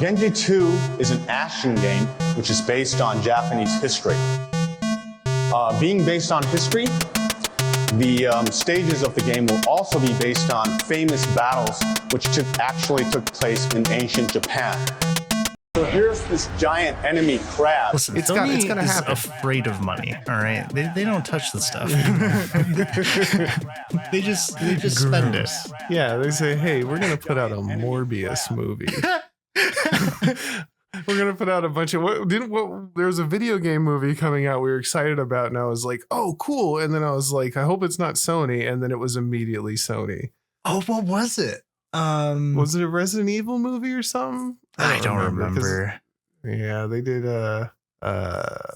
Genji 2 is an action game which is based on Japanese history. Being based on history, the stages of the game will also be based on famous battles which actually took place in ancient Japan. So here's this giant enemy crab. Listen, It's Tony gonna is happen. afraid of money. All right, they don't touch the stuff. they just spend it. Yeah, they say, hey, we're gonna put out a Morbius movie. We're gonna put out a bunch of there was a video game movie coming out we were excited about, and I was like, oh, cool. And then I was like, I hope it's not Sony, and then it was immediately Sony. Oh, what was it? Was it a Resident Evil movie or something? I don't remember. Yeah, they did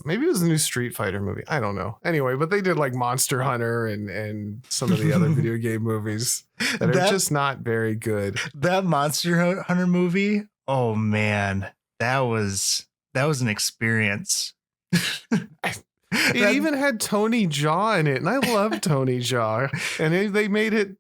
maybe it was a new Street Fighter movie. I don't know. Anyway, but they did like Monster Hunter and some of the other video game movies that are just not very good. That Monster Hunter movie, oh man, that was an experience. It even had Tony Jaa in it, and I love Tony Jaa. And they made it.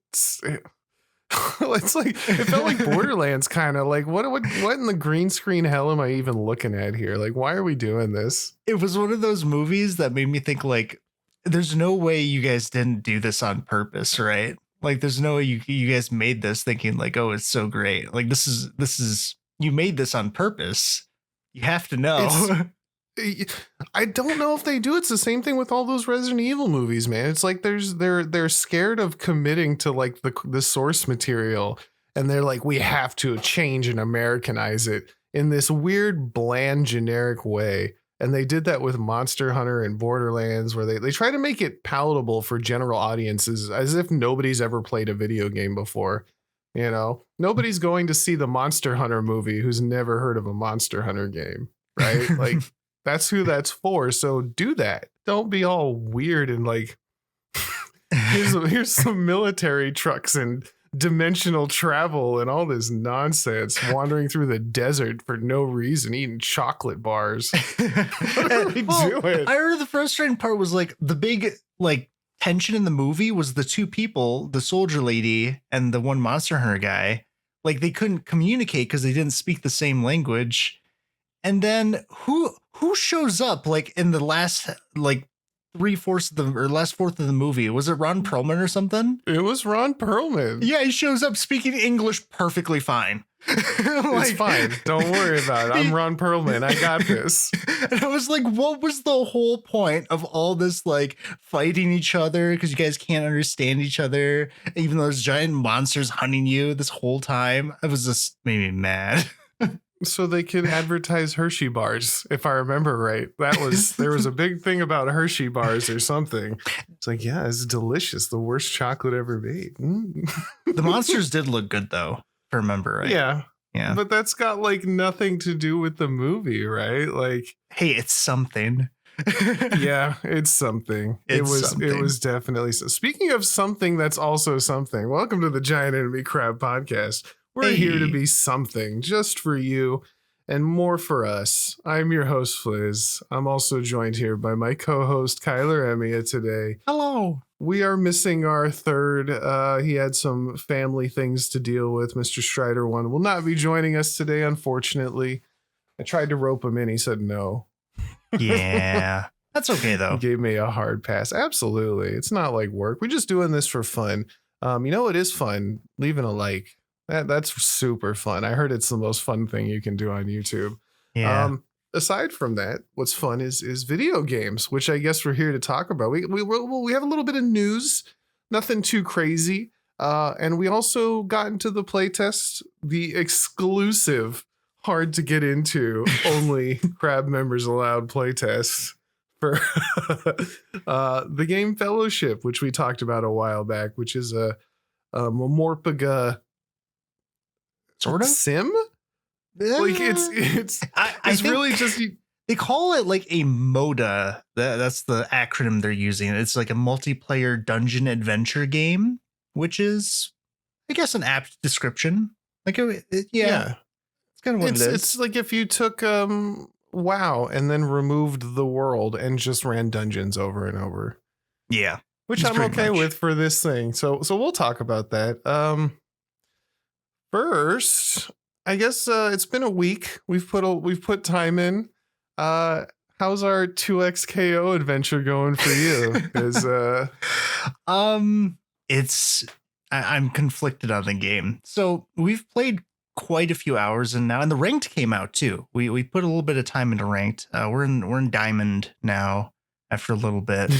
It's like it felt like Borderlands, kind of like what in the green screen hell am I even looking at here? Like, why are we doing this? It was one of those movies that made me think like, there's no way you guys didn't do this on purpose, right? Like, there's no way you guys made this thinking like, oh, it's so great. Like, this is you made this on purpose. You have to know. I don't know if they do. It's the same thing with all those Resident Evil movies, man. It's like they're scared of committing to like the source material, and they're like, we have to change and Americanize it in this weird, bland, generic way. And they did that with Monster Hunter and Borderlands, where they try to make it palatable for general audiences, as if nobody's ever played a video game before. You know, nobody's going to see the Monster Hunter movie who's never heard of a Monster Hunter game, right? Like. That's who that's for. So do that. Don't be all weird and like, here's some military trucks and dimensional travel and all this nonsense, wandering through the desert for no reason, eating chocolate bars. What are we doing? I heard the frustrating part was like the big like tension in the movie was the two people, the soldier lady and the one Monster Hunter guy. Like, they couldn't communicate because they didn't speak the same language. And then who shows up like in the last like last fourth of the movie? Was it Ron Perlman or something? It was Ron Perlman. Yeah, he shows up speaking English perfectly fine. It's fine. Don't worry about it. I'm Ron Perlman. I got this. And I was like, what was the whole point of all this like fighting each other because you guys can't understand each other, even though there's giant monsters hunting you this whole time? It was just made me mad. So they could advertise Hershey bars, if I remember right. There was a big thing about Hershey bars or something. It's like, yeah, it's delicious. The worst chocolate ever made. The monsters did look good though, if I remember right. Yeah. But that's got like nothing to do with the movie, right? Like, hey, it's something. Yeah, it's something. It was definitely so. Speaking of something that's also something, welcome to the Giant Enemy Crab Podcast. We're here to be something just for you and more for us. I'm your host, Fliz. I'm also joined here by my co-host, KylarEmiya today. Hello. We are missing our third. He had some family things to deal with. Mr. Strider One will not be joining us today, unfortunately. I tried to rope him in. He said no. Yeah, that's okay, though. He gave me a hard pass. Absolutely. It's not like work. We're just doing this for fun. You know, it is fun. Leaving a like. That's super fun. I heard it's the most fun thing you can do on YouTube. Yeah. Aside from that, what's fun is video games, which I guess we're here to talk about. We have a little bit of news, nothing too crazy. And we also got into the playtest, the exclusive, hard to get into, only Crab members allowed playtest for the game Fellowship, which we talked about a while back, which is a MMORPG sort of sim. Like it's really just they call it like a MODA. That's the acronym they're using. It's like a multiplayer dungeon adventure game, which is, I guess, an apt description. Like, yeah. It's kind of what it is. It's like if you took WoW and then removed the world and just ran dungeons over and over. Yeah, which I'm okay with for this thing. So we'll talk about that. First, I guess it's been a week. We've put time in. How's our 2xKO adventure going for you? Because I'm conflicted on the game. So we've played quite a few hours, and the ranked came out too. We put a little bit of time into ranked. We're in diamond now after a little bit.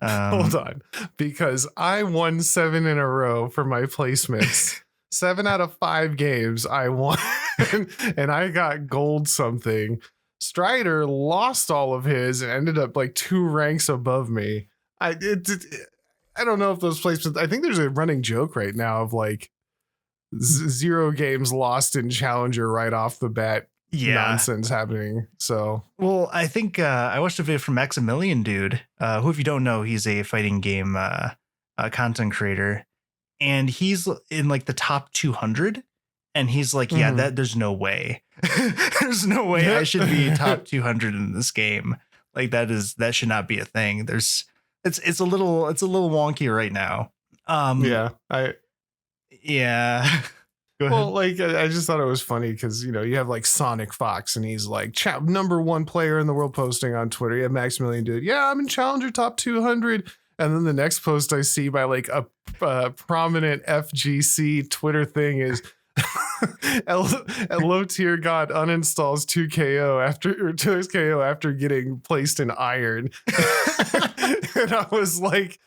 hold on, because I won 7 in a row for my placements. 7 out of 5 games I won, and I got gold something. Strider lost all of his and ended up like 2 ranks above me. I don't know if those placements. I think there's a running joke right now of like 0 games lost in Challenger right off the bat. Nonsense happening. So, well, I think I watched a video from Maximilian Dude, who, if you don't know, he's a fighting game content creator, and he's in like the top 200, and he's like, yeah, there's no way, there's no way I should be top 200 in this game. Like that should not be a thing. It's a little wonky right now. Yeah. Go ahead. Well, like I just thought it was funny because you have like Sonic Fox and he's like #1 player in the world posting on Twitter. You have Maximilian Dude, yeah, I'm in Challenger top 200, and then the next post I see by like a prominent FGC Twitter thing is low tier god uninstalls 2xKO after getting placed in iron. And I was like,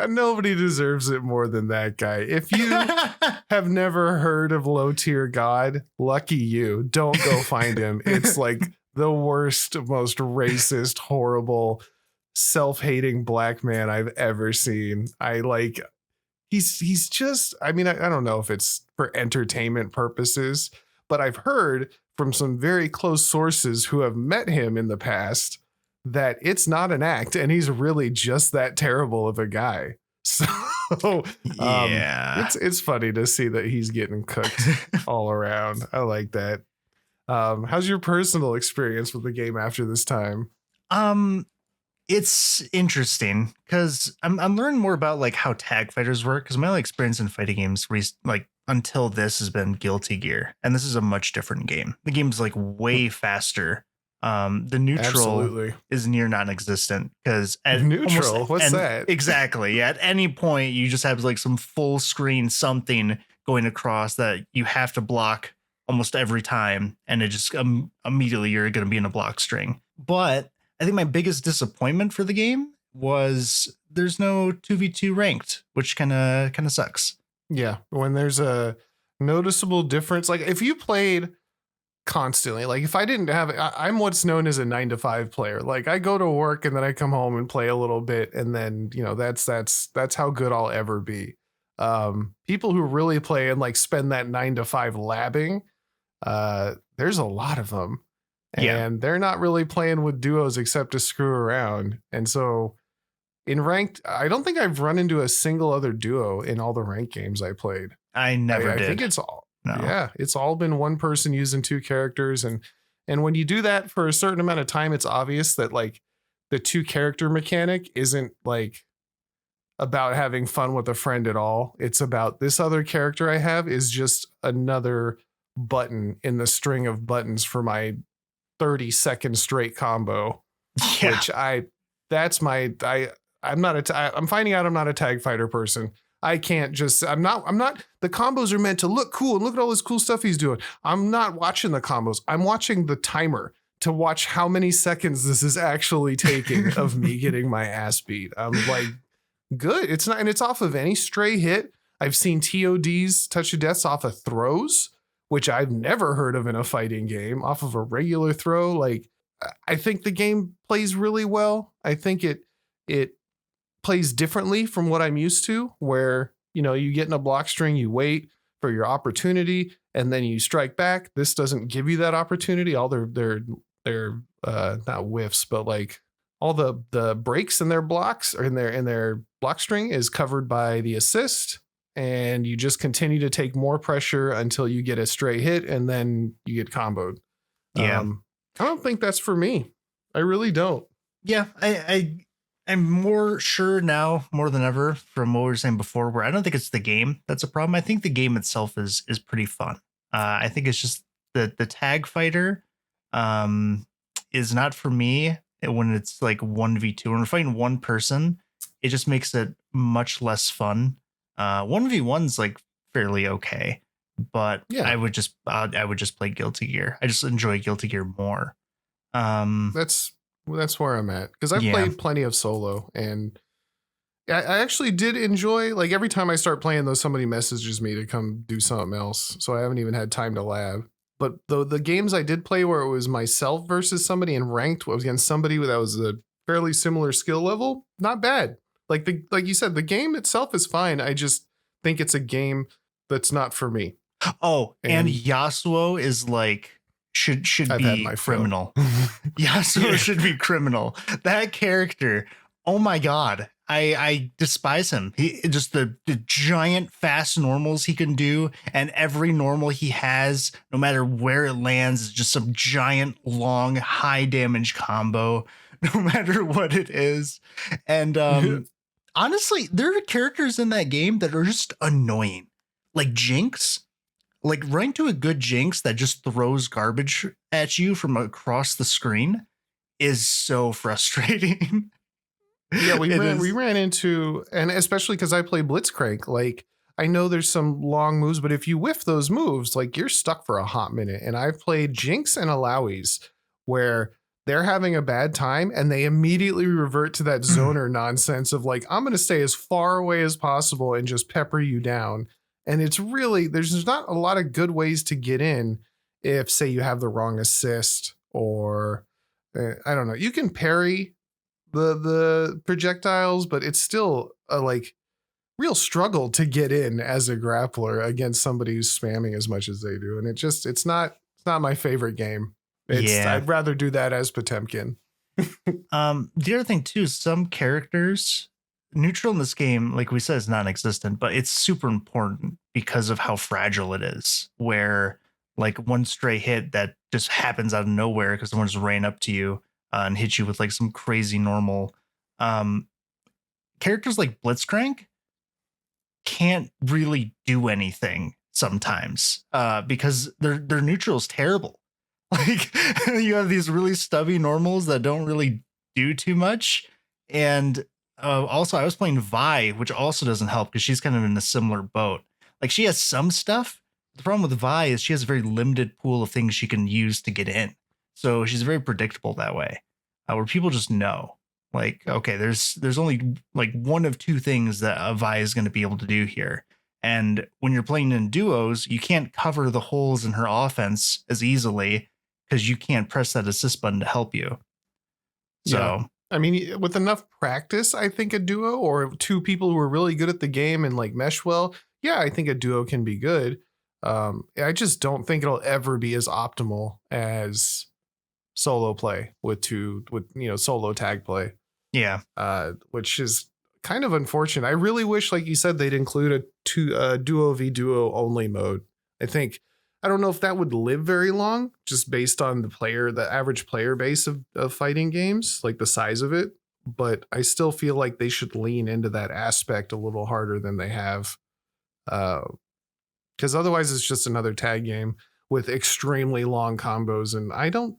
nobody deserves it more than that guy. If you have never heard of low tier god, lucky you. Don't go find him. It's like the worst, most racist, horrible, self-hating black man I've ever seen. He's just, I mean, I don't know if it's for entertainment purposes, but I've heard from some very close sources who have met him in the past that it's not an act and he's really just that terrible of a guy. So it's funny to see that he's getting cooked all around. I like that. How's your personal experience with the game after this time? It's interesting because I'm learning more about like how tag fighters work, because my only experience in fighting games like until this has been Guilty Gear, and this is a much different game. The game's like way faster. The neutral is near non-existent because what's that? Exactly. Yeah, at any point you just have like some full screen something going across that you have to block almost every time, and it just immediately you're going to be in a block string. But I think my biggest disappointment for the game was there's no 2v2 ranked, which kind of sucks. Yeah, when there's a noticeable difference, like if you played constantly, like if I didn't have, I'm what's known as a 9 to 5 player. Like I go to work and then I come home and play a little bit, and then that's how good I'll ever be. People who really play and like spend that 9 to 5 labbing, there's a lot of them. And they're not really playing with duos except to screw around. And so in ranked, I don't think I've run into a single other duo in all the ranked games I played. I never did. I think it's all, it's all been one person using 2 characters. And when you do that for a certain amount of time, it's obvious that like the 2 character mechanic isn't like about having fun with a friend at all. It's about this other character I have is just another button in the string of buttons for my 30-second straight combo, which I'm finding out I'm not a tag fighter person. I can't just, I'm not, the combos are meant to look cool and look at all this cool stuff he's doing. I'm not watching the combos. I'm watching the timer to watch how many seconds this is actually taking of me getting my ass beat. I'm like, good. It's not, and it's off of any stray hit. I've seen TODs, touch of deaths, off of throws, which I've never heard of in a fighting game, off of a regular throw. Like, I think the game plays really well. I think it plays differently from what I'm used to, where, you get in a block string, you wait for your opportunity, and then you strike back. This doesn't give you that opportunity. All their not whiffs, but like all the breaks in their blocks or in their block string is covered by the assist. And you just continue to take more pressure until you get a straight hit, and then you get comboed. Yeah. I don't think that's for me. I really don't. Yeah, I'm more sure now, more than ever, from what we were saying before, where I don't think it's the game that's a problem. I think the game itself is pretty fun. I think it's just the tag fighter is not for me when it's like 1v2. When we're fighting one person, it just makes it much less fun. 1v1's like fairly okay, but Yeah. I would just play Guilty Gear. I just enjoy Guilty Gear more. That's where I'm at, because I've played plenty of solo, and I actually did enjoy, like, every time I start playing though, somebody messages me to come do something else, so I haven't even had time to lab. But the games I did play where it was myself versus somebody and ranked was against somebody that was a fairly similar skill level, not bad. Like you said, the game itself is fine. I just think it's a game that's not for me. Oh, and Yasuo is like should be criminal. Yasuo should be criminal. That character, oh my god, I despise him. He just the giant fast normals he can do, and every normal he has, no matter where it lands, is just some giant long high damage combo, no matter what it is. And honestly, there are characters in that game that are just annoying, like Jinx. Like, run to a good Jinx that just throws garbage at you from across the screen is so frustrating. Yeah, we ran into, and especially because I play Blitzcrank, like, I know there's some long moves, but if you whiff those moves, like, you're stuck for a hot minute. And I've played Jinx and Alaois where they're having a bad time and they immediately revert to that zoner nonsense of like, I'm going to stay as far away as possible and just pepper you down. And it's really, there's not a lot of good ways to get in if, say, you have the wrong assist, or I don't know. You can parry the projectiles, but it's still a like real struggle to get in as a grappler against somebody who's spamming as much as they do. And it's not my favorite game. I'd rather do that as Potemkin. The other thing too is some characters, neutral in this game, like we said, is non-existent, but it's super important because of how fragile it is, where like one stray hit that just happens out of nowhere because someone just ran up to you and hit you with like some crazy normal. Characters like Blitzcrank can't really do anything sometimes because their neutral is terrible. Like, you have these really stubby normals that don't really do too much. And also, I was playing Vi, which also doesn't help because she's kind of in a similar boat. Like, she has some stuff. The problem with Vi is she has a very limited pool of things she can use to get in. So she's very predictable that way, where people just know, like, okay, there's only like one of two things that a Vi is going to be able to do here. And when you're playing in duos, you can't cover the holes in her offense as easily because you can't press that assist button to help you. So. Yeah. I mean, with enough practice, I think a duo or two people who are really good at the game and like mesh well, yeah, I think a duo can be good. I just don't think it'll ever be as optimal as solo play with solo tag play. Yeah. Which is kind of unfortunate. I really wish, like you said, they'd include a duo v duo only mode. I don't know if that would live very long, just based on the average player base of fighting games, like the size of it. But I still feel like they should lean into that aspect a little harder than they have. Because otherwise it's just another tag game with extremely long combos. And I don't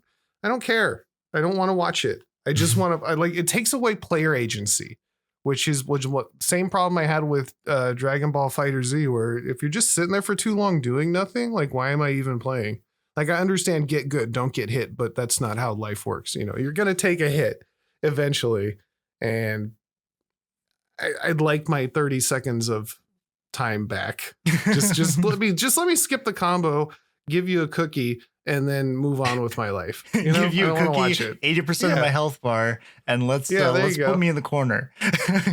care. I don't want to watch it. I just want to, it takes away player agency, which is what same problem I had with Dragon Ball Fighter Z, where if you're just sitting there for too long doing nothing, like, why am I even playing? Like, I understand get good, don't get hit, but that's not how life works. You know, you're going to take a hit eventually. And I'd like my 30 seconds of time back. Just let me skip the combo, give you a cookie, and then move on with my life. You know, give you a cookie, watch it. 80% of my health bar, and let's put me in the corner.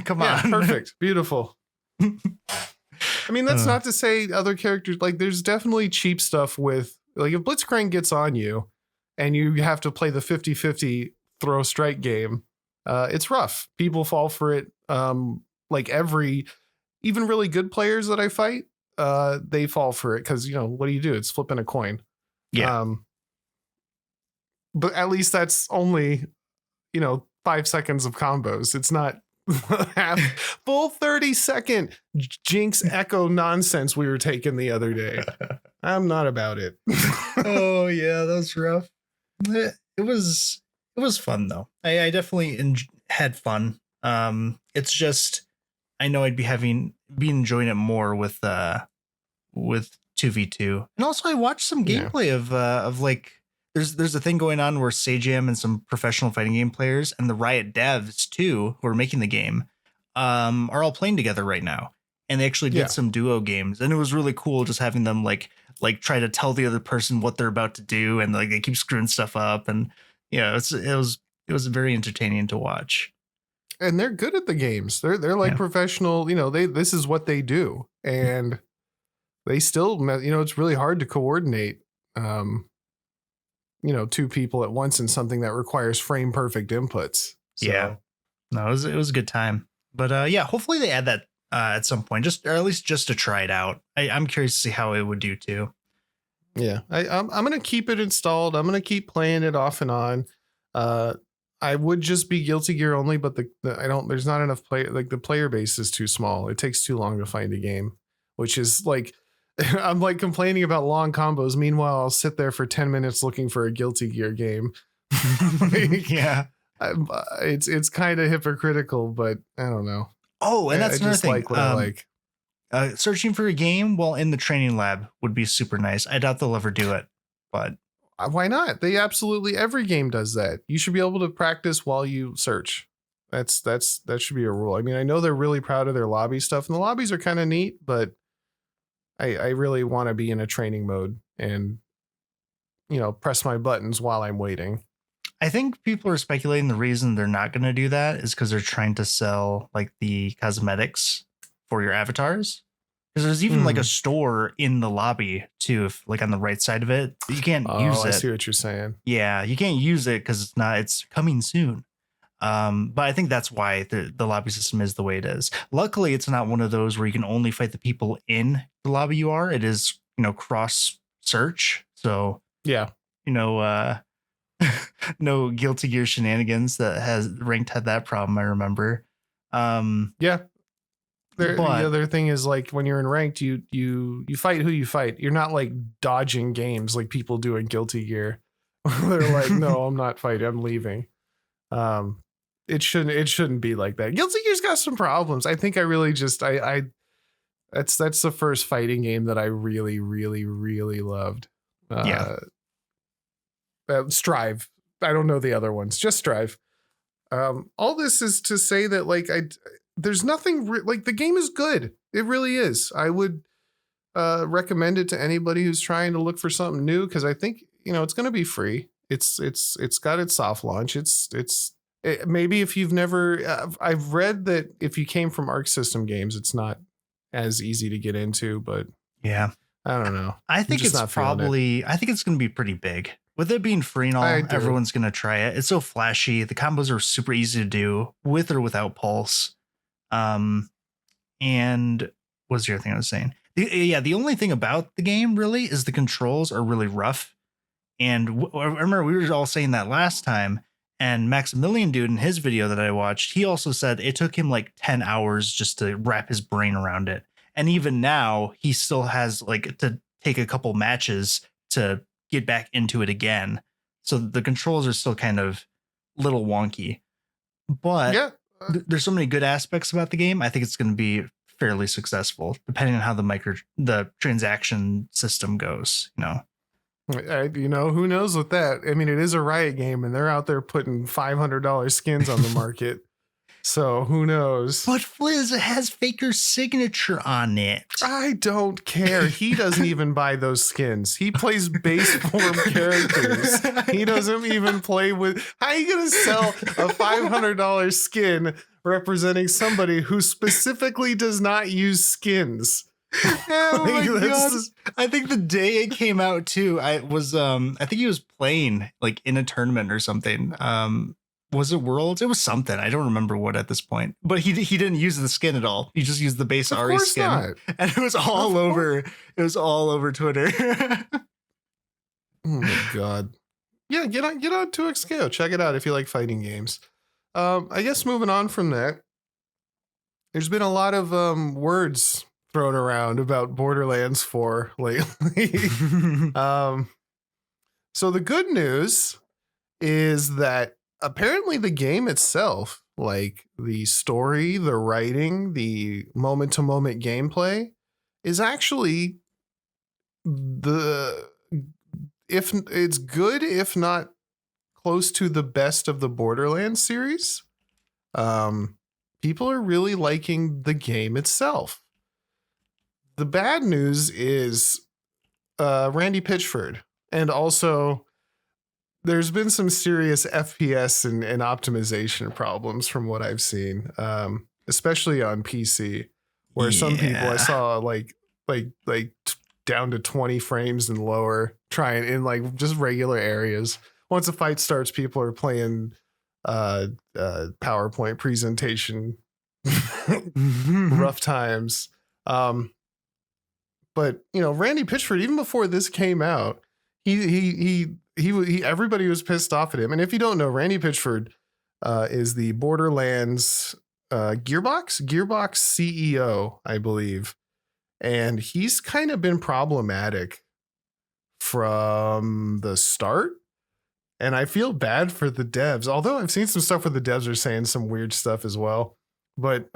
Come on. Perfect. Beautiful. I mean, that's not to say other characters, like, there's definitely cheap stuff with, like, if Blitzcrank gets on you and you have to play the 50-50 throw strike game, it's rough. People fall for it. Like, even really good players that I fight, they fall for it because, what do? It's flipping a coin. Yeah. But at least that's only, 5 seconds of combos. It's not full 30-second Jinx echo nonsense we were taking the other day. I'm not about it. Oh yeah, that was rough. It was fun though. I definitely had fun. It's just I know I'd be enjoying it more with 2v2. And also I watched some gameplay of like there's a thing going on where Sajam and some professional fighting game players and the Riot devs too, who are making the game, are all playing together right now. And they actually did some duo games, and it was really cool just having them like try to tell the other person what they're about to do, and like they keep screwing stuff up, and it was very entertaining to watch. And they're good at the games. They're like professional, this is what they do. And they still, it's really hard to coordinate, two people at once in something that requires frame perfect inputs. So. Yeah, no, it was a good time. But hopefully they add that at some point, or at least just to try it out. I'm curious to see how it would do too. Yeah, I'm gonna keep it installed. I'm gonna keep playing it off and on. I would just be Guilty Gear only, but there's not enough play. Like the player base is too small. It takes too long to find a game, which is like, I'm like complaining about long combos. Meanwhile, I'll sit there for 10 minutes looking for a Guilty Gear game. Yeah. It's kind of hypocritical, but I don't know. Oh, and that's another thing. Like what I like. Searching for a game while in the training lab would be super nice. I doubt they'll ever do it, but why not? Every game does that. You should be able to practice while you search. That should be a rule. I mean, I know they're really proud of their lobby stuff, and the lobbies are kind of neat, but I really want to be in a training mode and press my buttons while I'm waiting. I think people are speculating the reason they're not going to do that is because they're trying to sell like the cosmetics for your avatars. Because there's even like a store in the lobby too, if like on the right side of it. You can't use it. I see what you're saying. Yeah, you can't use it because it's coming soon. But I think that's why the lobby system is the way it is. Luckily, it's not one of those where you can only fight the people in the lobby you are. It is, cross search. So yeah, no Guilty Gear shenanigans that has ranked had that problem. I remember. Yeah. The other thing is like when you're in ranked, you fight who you fight. You're not like dodging games like people do in Guilty Gear. They're like, no, I'm not fighting. I'm leaving. It shouldn't be like that. Guilty Gear's got some problems. I think I really just that's the first fighting game that I really, really, really loved. Strive. I don't know the other ones. Just Strive. All this is to say that like there's nothing like the game is good. It really is. I would recommend it to anybody who's trying to look for something new because I think it's going to be free. It's got its soft launch. Maybe if you've never, I've read that if you came from Arc System games, it's not as easy to get into. But yeah, I don't know. I think it's probably. I think it's going to be pretty big. With it being free and all, everyone's going to try it. It's so flashy. The combos are super easy to do with or without pulse. And what's the other thing I was saying? The only thing about the game really is the controls are really rough. And I remember we were all saying that last time. And Maximilian Dude in his video that I watched, he also said it took him like 10 hours just to wrap his brain around it. And even now he still has like to take a couple matches to get back into it again. So the controls are still kind of little wonky, but there's so many good aspects about the game. I think it's going to be fairly successful depending on how the transaction system goes, who knows with that? I mean, it is a Riot game and they're out there putting $500 skins on the market. So who knows? But Fliz has Faker's signature on it. I don't care. He doesn't even buy those skins. He plays base form characters. He doesn't even play with. How are you going to sell a $500 skin representing somebody who specifically does not use skins? Oh my God. I think the day it came out too, I think he was playing like in a tournament or something. Was it Worlds? It was something. I don't remember what at this point. But he didn't use the skin at all. He just used the base Ari skin. Not. And it was all over. It was all over Twitter. Oh my God. Yeah, get on 2XKO. Check it out if you like fighting games. I guess moving on from that, There's been a lot of words thrown around about Borderlands 4 lately. So the good news is that apparently the game itself, like the story, the writing, the moment-to-moment gameplay, is actually if it's good, if not close to the best of the Borderlands series. People are really liking the game itself. The bad news is Randy Pitchford, and also there's been some serious FPS and optimization problems from what I've seen, especially on PC, where some people I saw like down to 20 frames and lower, trying in like just regular areas. Once a fight starts, people are playing PowerPoint presentation rough times. But Randy Pitchford, even before this came out, he everybody was pissed off at him. And if you don't know, Randy Pitchford is the Borderlands Gearbox CEO, I believe. And he's kind of been problematic from the start. And I feel bad for the devs, although I've seen some stuff where the devs are saying some weird stuff as well. But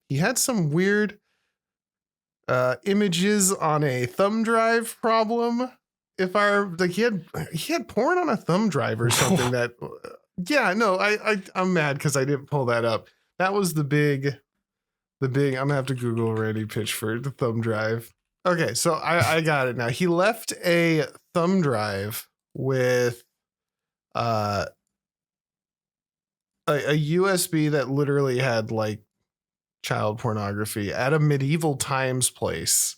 he had some weird images on a thumb drive problem. If I like, he had porn on a thumb drive or something. I'm mad because I didn't pull that up. That was the big. I'm gonna have to Google Randy Pitchford, the thumb drive. Okay, so I got it now. He left a thumb drive with a USB that literally had like child pornography at a medieval times place.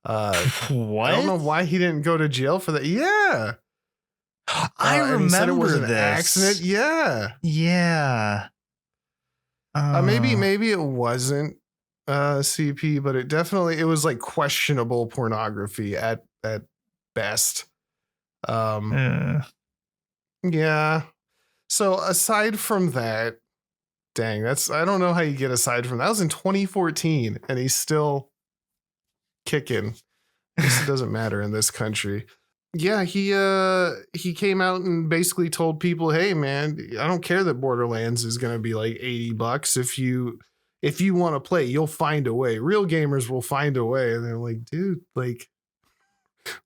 What? I don't know why he didn't go to jail for that. Yeah. I remember he said it was an this accident. Yeah. Yeah. Maybe it wasn't CP, but it was like questionable pornography at best. Yeah. So aside from that, dang, I don't know how you get aside from that. That was in 2014 and he's still kicking. This doesn't matter in this country. Yeah, he came out and basically told people, hey man, I don't care that Borderlands is going to be like $80. If you want to play, you'll find a way. Real gamers will find a way. And they're like, dude, like,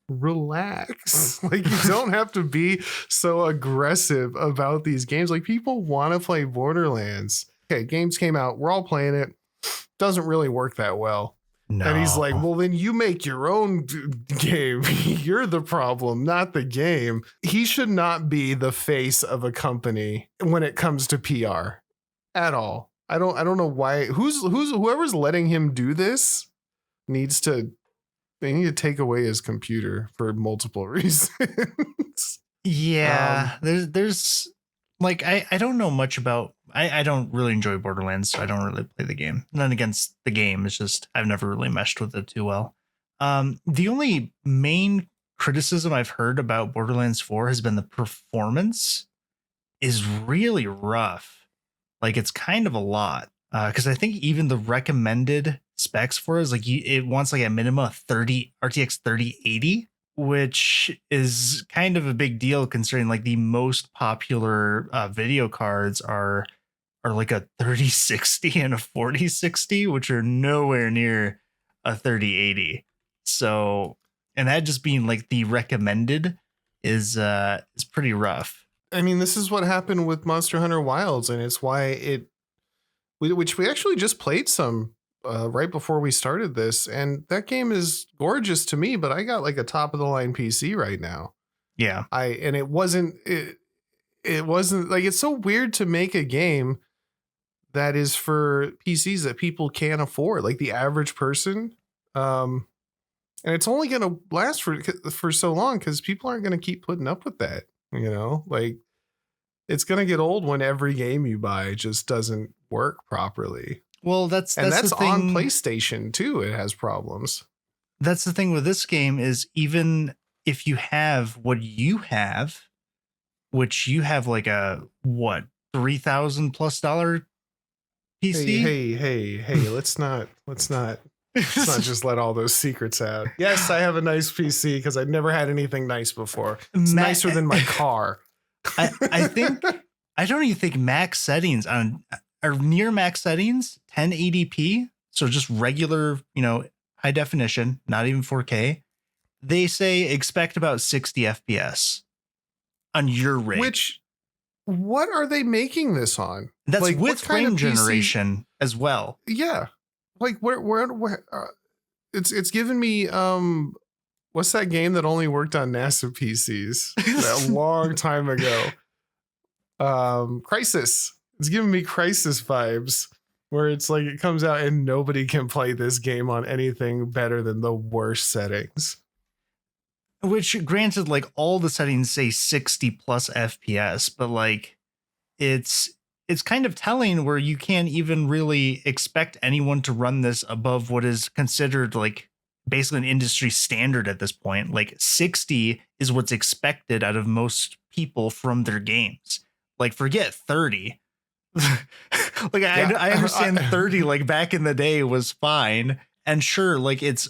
relax. Like, you don't have to be so aggressive about these games. Like, people want to play Borderlands. Okay, games came out. We're all playing it. Doesn't really work that well. No. And he's like, well, then you make your own game. You're the problem, not the game. He should not be the face of a company when it comes to PR at all. I don't know why. Whoever's letting him do this they need to take away his computer for multiple reasons. Yeah. There's like, I don't know much about, I don't really enjoy Borderlands, so I don't really play the game. None against the game. It's just, I've never really meshed with it too well. The only main criticism I've heard about Borderlands 4 has been the performance is really rough. Like, it's kind of a lot. Because I think even the recommended specs for it is like, it wants like a minimum of 30 RTX 3080. Which is kind of a big deal considering like the most popular video cards are like a 3060 and a 4060, which are nowhere near a 3080. So, and that just being like the recommended is pretty rough. I mean, this is what happened with Monster Hunter Wilds, and it's why which we actually just played some right before we started this, and that game is gorgeous to me, but I got like a top of the line PC right now. Yeah. It wasn't like, it's so weird to make a game that is for PCs that people can't afford, like the average person. And it's only going to last for so long because people aren't going to keep putting up with that. Like, it's going to get old when every game you buy just doesn't work properly. Well, that's on PlayStation too. It has problems. That's the thing with this game is, even if you have what you have, which you have like a $3,000+ PC. Hey, let's not just let all those secrets out. Yes, I have a nice PC because I've never had anything nice before. It's nicer than my car. I think I don't even think max settings on or near max settings 1080p, so just regular, high definition, not even 4K. They say expect about 60 FPS on your rig. What are they making this on? That's like, with frame generation as well. Yeah, like where it's given me what's that game that only worked on NASA PCs a long time ago? Crisis. It's giving me Crisis vibes, where it's like it comes out and nobody can play this game on anything better than the worst settings. Which, granted, like all the settings say 60 plus FPS, but like it's kind of telling where you can't even really expect anyone to run this above what is considered like basically an industry standard at this point. Like 60 is what's expected out of most people from their games. Like forget 30. Like I understand 30 like back in the day was fine. And sure, like it's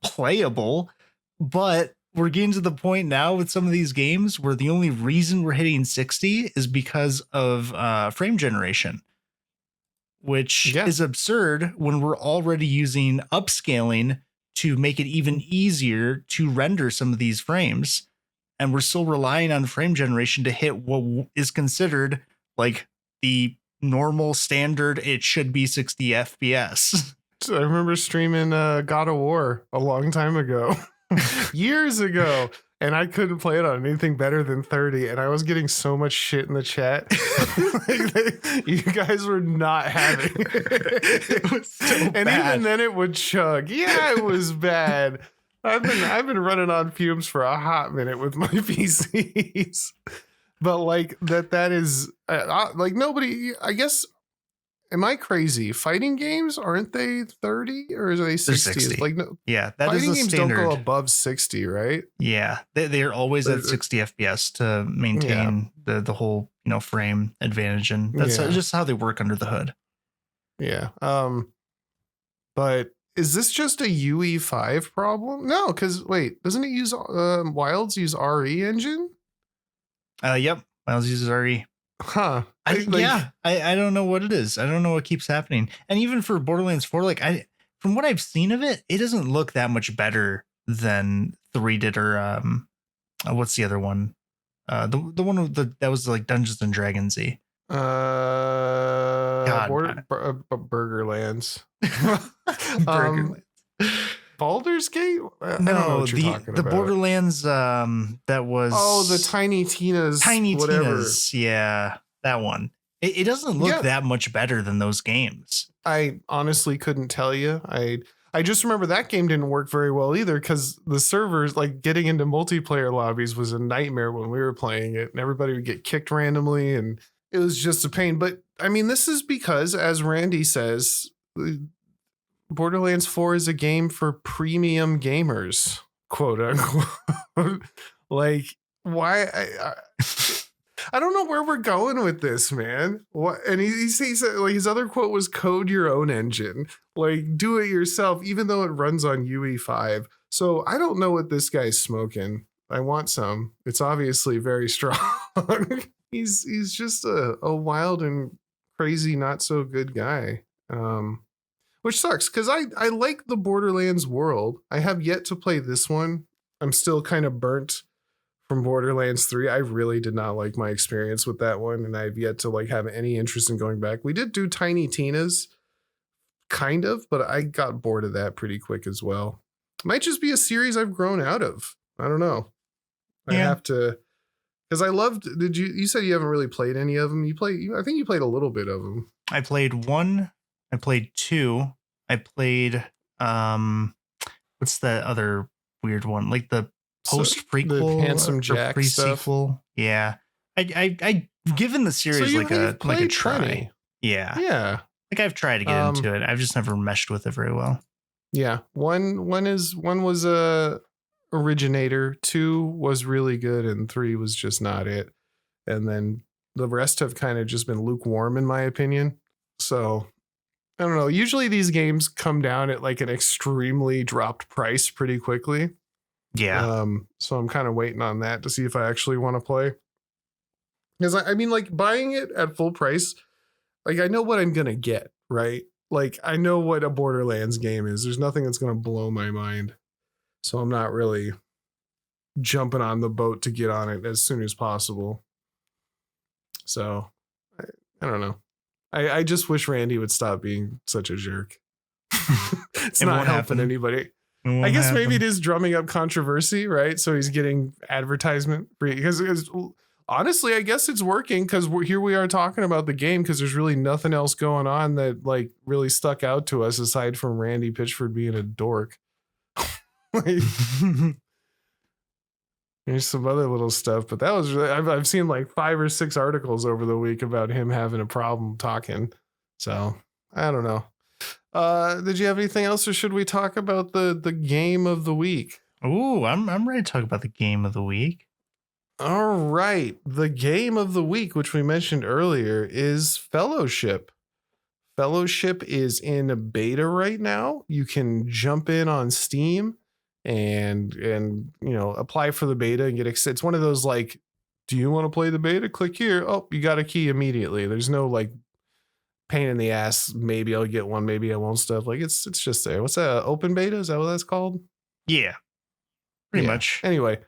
playable, but we're getting to the point now with some of these games where the only reason we're hitting 60 is because of frame generation, which is absurd when we're already using upscaling to make it even easier to render some of these frames. And we're still relying on frame generation to hit what is considered like the normal standard. It should be 60 FPS. I remember streaming God of War a long time ago. Years ago, and I couldn't play it on anything better than 30, and I was getting so much shit in the chat. Like, you guys were not having it. Was so and bad. Even then it would chug. Yeah, it was bad. I've been running on fumes for a hot minute with my PCs. But like that is like nobody, I guess. Am I crazy? Fighting games, aren't they 30 or are they 60? 60. Like no, yeah, that fighting is the games standard. don't go above 60, right? Yeah, they're always at 60 FPS to maintain the whole frame advantage, and that's just how they work under the hood. Yeah. But is this just a UE5 problem? No, because wait, doesn't it use Wilds use RE engine? Yep, Wilds uses RE. Huh. I don't know what it is. I don't know what keeps happening. And even for Borderlands 4, like from what I've seen of it, it doesn't look that much better than 3 did, or what's the other one? The one with that was like Dungeons and Dragons-y. Burgerlands. Burgerlands. Baldur's Gate? No, the Borderlands that was the Tiny Tina's yeah, that one. It doesn't look that much better than those games. I honestly couldn't tell you. I just remember that game didn't work very well either, because the servers, like getting into multiplayer lobbies was a nightmare when we were playing it, and everybody would get kicked randomly and it was just a pain. But I mean, this is because, as Randy says, Borderlands 4 is a game for premium gamers, quote unquote. Like, why? I don't know where we're going with this, man. What? And he said, like, his other quote was code your own engine, like do it yourself, even though it runs on UE5. So I don't know what this guy's smoking. I want some. It's obviously very strong. He's just a wild and crazy, not so good guy. Which sucks, because I like the Borderlands world. I have yet to play this one. I'm still kind of burnt from Borderlands 3. I really did not like my experience with that one, and I've yet to like have any interest in going back. We did do Tiny Tina's, kind of, but I got bored of that pretty quick as well. Might just be a series I've grown out of. I don't know. I have to, because I loved. You said you haven't really played any of them? I think you played a little bit of them. I played 1. I played 2. I played what's that other weird one? Like the post prequel, the Handsome Jack pre-sequel. Stuff. Yeah. I given the series like a try. Plenty. Yeah. Like I've tried to get into it. I've just never meshed with it very well. Yeah. One was a originator, 2 was really good, and 3 was just not it. And then the rest have kind of just been lukewarm in my opinion. So I don't know. Usually these games come down at like an extremely dropped price pretty quickly. Yeah. So I'm kind of waiting on that to see if I actually want to play. Because I mean, like buying it at full price, like I know what I'm gonna get, right? Like I know what a Borderlands game is. There's nothing that's gonna blow my mind. So I'm not really jumping on the boat to get on it as soon as possible. So I don't know. I just wish Randy would stop being such a jerk. It's It not won't helping happen. anybody. It won't I guess happen. maybe it is drumming up controversy, right? So he's getting advertisement because honestly, I guess it's working because here we are talking about the game because there's really nothing else going on that like really stuck out to us aside from Randy Pitchford being a dork. Like, there's some other little stuff, but that was really, I've seen like 5 or 6 articles over the week about him having a problem talking. So I don't know. Did you have anything else, or should we talk about the game of the week? Ooh, I'm ready to talk about the game of the week. All right. The game of the week, which we mentioned earlier, is Fellowship. Fellowship is in a beta right now. You can jump in on Steam and you know, apply for the beta and get it's one of those like, do you want to play the beta? Click here. Oh, you got a key immediately. There's no like pain in the ass. Maybe I'll get one, maybe I won't stuff. Like it's just there. What's that? Open beta? Is that what that's called? Yeah. Pretty Yeah. much. Anyway,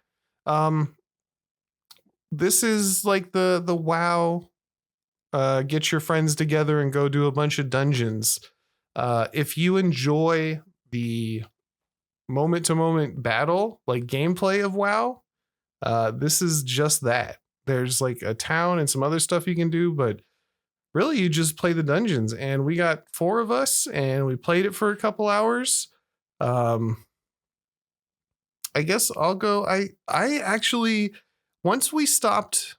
this is like the WoW. Get your friends together and go do a bunch of dungeons. If you enjoy the moment-to-moment battle, like gameplay of WoW, this is just that. There's like a town and some other stuff you can do, but really you just play the dungeons. And we got 4 of us and we played it for a couple hours. I guess I'll go. I actually, once we stopped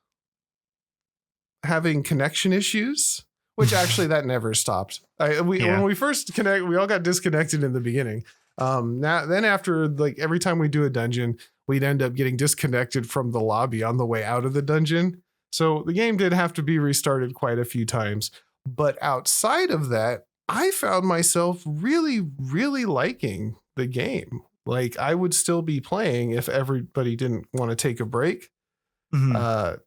having connection issues, which actually that never stopped. When we first connect, we all got disconnected in the beginning. Then after like every time we do a dungeon, we'd end up getting disconnected from the lobby on the way out of the dungeon. So the game did have to be restarted quite a few times. But outside of that, I found myself really, really liking the game. Like I would still be playing if everybody didn't want to take a break. Mhm.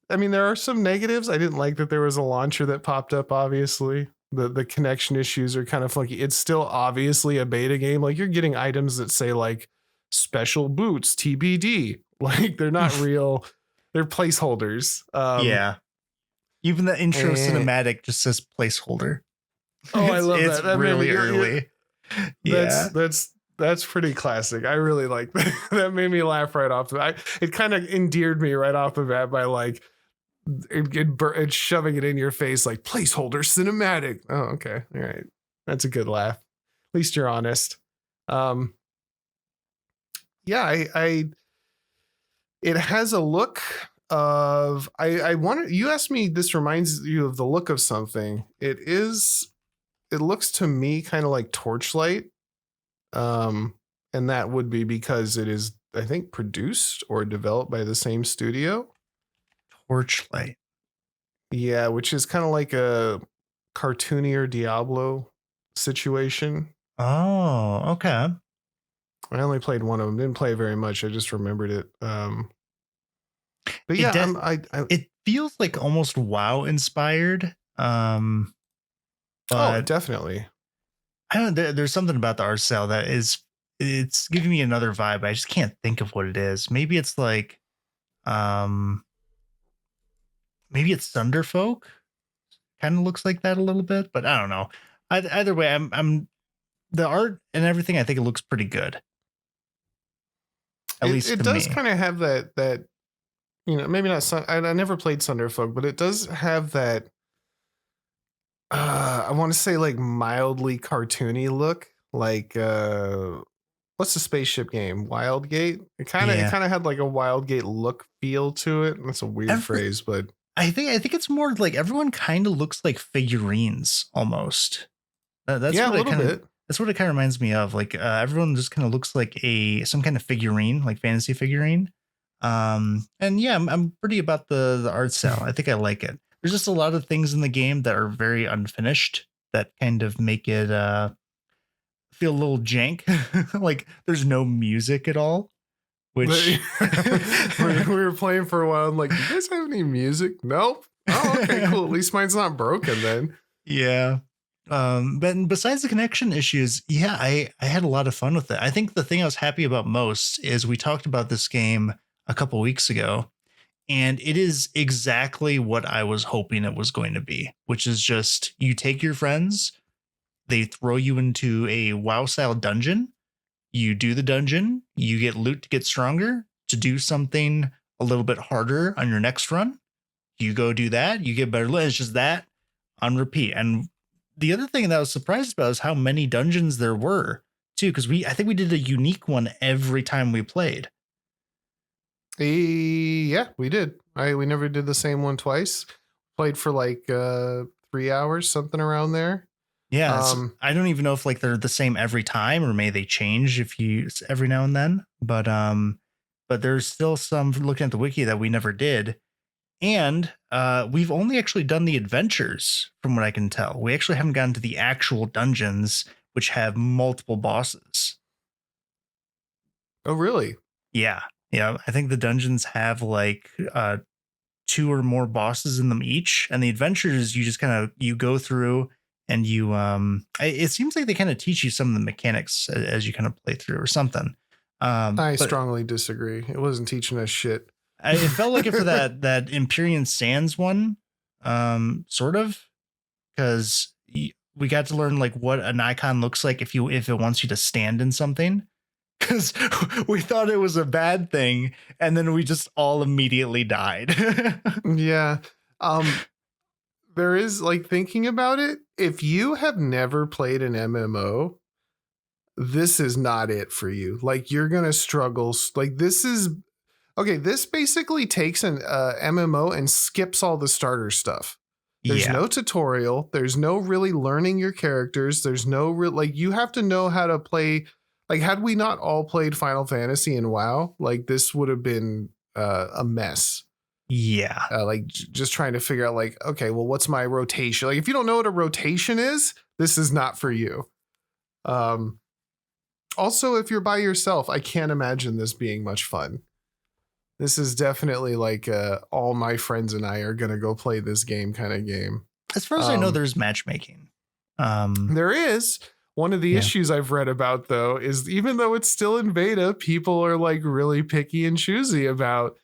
I mean, there are some negatives. I didn't like that there was a launcher that popped up, obviously. The connection issues are kind of funky. It's still obviously a beta game. Like you're getting items that say like special boots, TBD. Like they're not real. They're placeholders. Yeah. Even the intro cinematic just says placeholder. Oh, I love it's that. That made really me- early. Yeah. That's pretty classic. I really like that. That made me laugh right off the bat. It kind of endeared me right off the bat by like it's shoving it in your face like placeholder cinematic. Oh, okay. All right. That's a good laugh. At least you're honest. Yeah, it has a look of I wanted you asked me, this reminds you of the look of something. It looks to me kind of like Torchlight. And that would be because it is, I think, produced or developed by the same studio. Torchlight. Yeah, which is kind of like a cartoonier Diablo situation. Oh, okay. I only played one of them. Didn't play very much. I just remembered it. But It yeah, it feels like almost WoW inspired. oh, But definitely. I don't know. There's something about the art style that it's giving me another vibe. I just can't think of what it is. Maybe it's like, maybe it's Thunderfolk. Kind of looks like that a little bit, but I don't know. Either way, I'm the art and everything. I think it looks pretty good. At least It to does me. kind of have that, you know, maybe not. I never played Thunderfolk, but it does have that. I want to say like mildly cartoony look, like what's the spaceship game? Wildgate. It kind of had like a Wildgate look feel to it. That's a weird phrase, but I think it's more like everyone kind of looks like figurines almost. That's yeah, what a little bit. That's what it kind of reminds me of. Like everyone just kind of looks like some kind of figurine, like fantasy figurine. And yeah, I'm pretty about the art style. I think I like it. there's just a lot of things in the game that are very unfinished that kind of make it feel a little jank. Like there's no music at all, which we were playing for a while. I'm like, do you guys have any music? Nope. Oh, okay, cool. At least mine's not broken then. Yeah. But besides the connection issues, yeah, I had a lot of fun with it. I think the thing I was happy about most is we talked about this game a couple weeks ago, and it is exactly what I was hoping it was going to be, which is just you take your friends, they throw you into a WoW style dungeon, you do the dungeon, you get loot to get stronger, to do something a little bit harder on your next run. You go do that, you get better loot. It's just that on repeat. And the other thing that I was surprised about is how many dungeons there were too, because I think we did a unique one every time we played. Yeah, we did. We never did the same one twice. Played for like 3 hours, something around there. Yeah, I don't even know if like they're the same every time, or may they change if you every now and then. But there's still some, looking at the wiki, that we never did. And we've only actually done the adventures, from what I can tell. We actually haven't gotten to the actual dungeons, which have multiple bosses. Oh, really? Yeah. Yeah. I think the dungeons have like 2 or more bosses in them each. And the adventures, you just you go through and you, it seems like they kind of teach you some of the mechanics as you kind of play through or something. I strongly disagree. It wasn't teaching us shit. It felt like it for that Empyrean Sands one, sort of, because we got to learn like what an icon looks like if it wants you to stand in something, because we thought it was a bad thing, and then we just all immediately died. Yeah. There is, like, thinking about it, if you have never played an MMO, this is not it for you. Like, you're gonna struggle. Like, this is okay. This basically takes an MMO and skips all the starter stuff. There's no tutorial. There's no really learning your characters. There's no real, like, you have to know how to play. Like, had we not all played Final Fantasy and WoW, like, this would have been a mess. Yeah. Like, just trying to figure out, like, okay, well, what's my rotation? Like, if you don't know what a rotation is, this is not for you. Also, if you're by yourself, I can't imagine this being much fun. This is definitely like all my friends and I are going to go play this game kind of game. As far as I know, there's matchmaking. There is. One of the issues I've read about, though, is even though it's still in beta, people are like really picky and choosy about,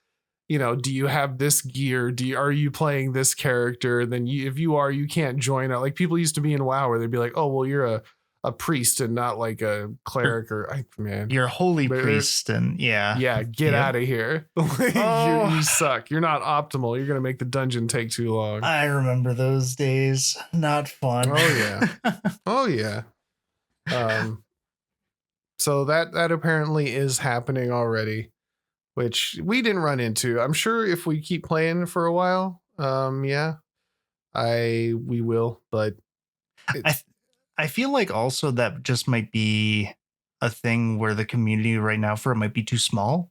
you know, do you have this gear? Are you playing this character? Then if you are, you can't join out. Like, people used to be in WoW where they'd be like, oh, well, you're a priest and not like a cleric, or man, you're a holy priest, and get out of here. You suck. You're not optimal. You're gonna make the dungeon take too long. I remember those days. Not fun. Oh yeah. So that apparently is happening already, which we didn't run into. I'm sure if we keep playing for a while, we will, but I feel like also that just might be a thing where the community right now for it might be too small,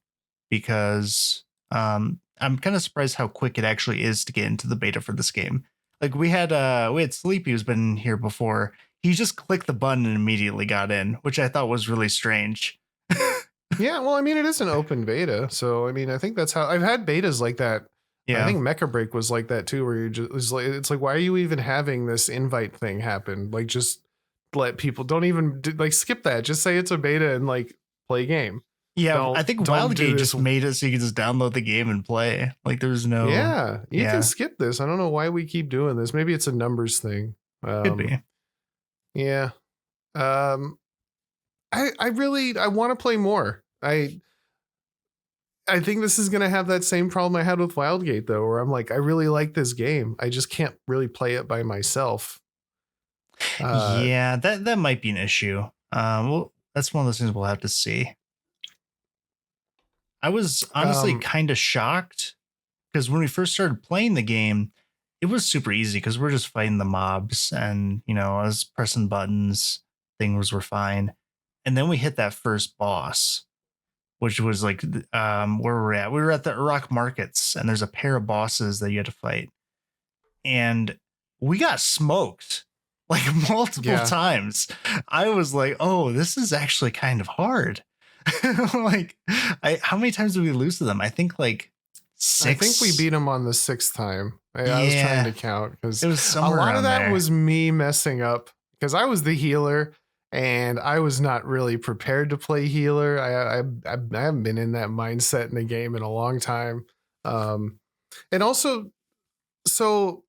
because I'm kind of surprised how quick it actually is to get into the beta for this game. Like we had Sleepy, who's been here before. He just clicked the button and immediately got in, which I thought was really strange. Yeah, well, I mean, it is an open beta, so I mean, I think that's how I've had betas like that. Yeah, I think Mecha Break was like that too, where you just it's like, why are you even having this invite thing happen? Like, just let people, don't even like skip that. Just say it's a beta and like play game. Yeah, I think Wildgate just made it so you can just download the game and play. Like, there's no. Yeah, you can skip this. I don't know why we keep doing this. Maybe it's a numbers thing. Could be. Yeah. I want to play more. I think this is going to have that same problem I had with Wildgate, though, where I'm like, I really like this game. I just can't really play it by myself. Yeah, that might be an issue. Well, that's one of those things we'll have to see. I was honestly kind of shocked because when we first started playing the game, it was super easy because we're just fighting the mobs and, you know, I was pressing buttons, things were fine. And then we hit that first boss, which was like where we're at. We were at the Iraq markets, and there's a pair of bosses that you had to fight. and we got smoked like multiple times. I was like, oh, this is actually kind of hard. Like, how many times did we lose to them? I think like 6. I think we beat them on the 6th time. I was trying to count because it was a lot of that there. was me messing up because I was the healer and I was not really prepared to play healer. I haven't been in that mindset in a game in a long time. And also, so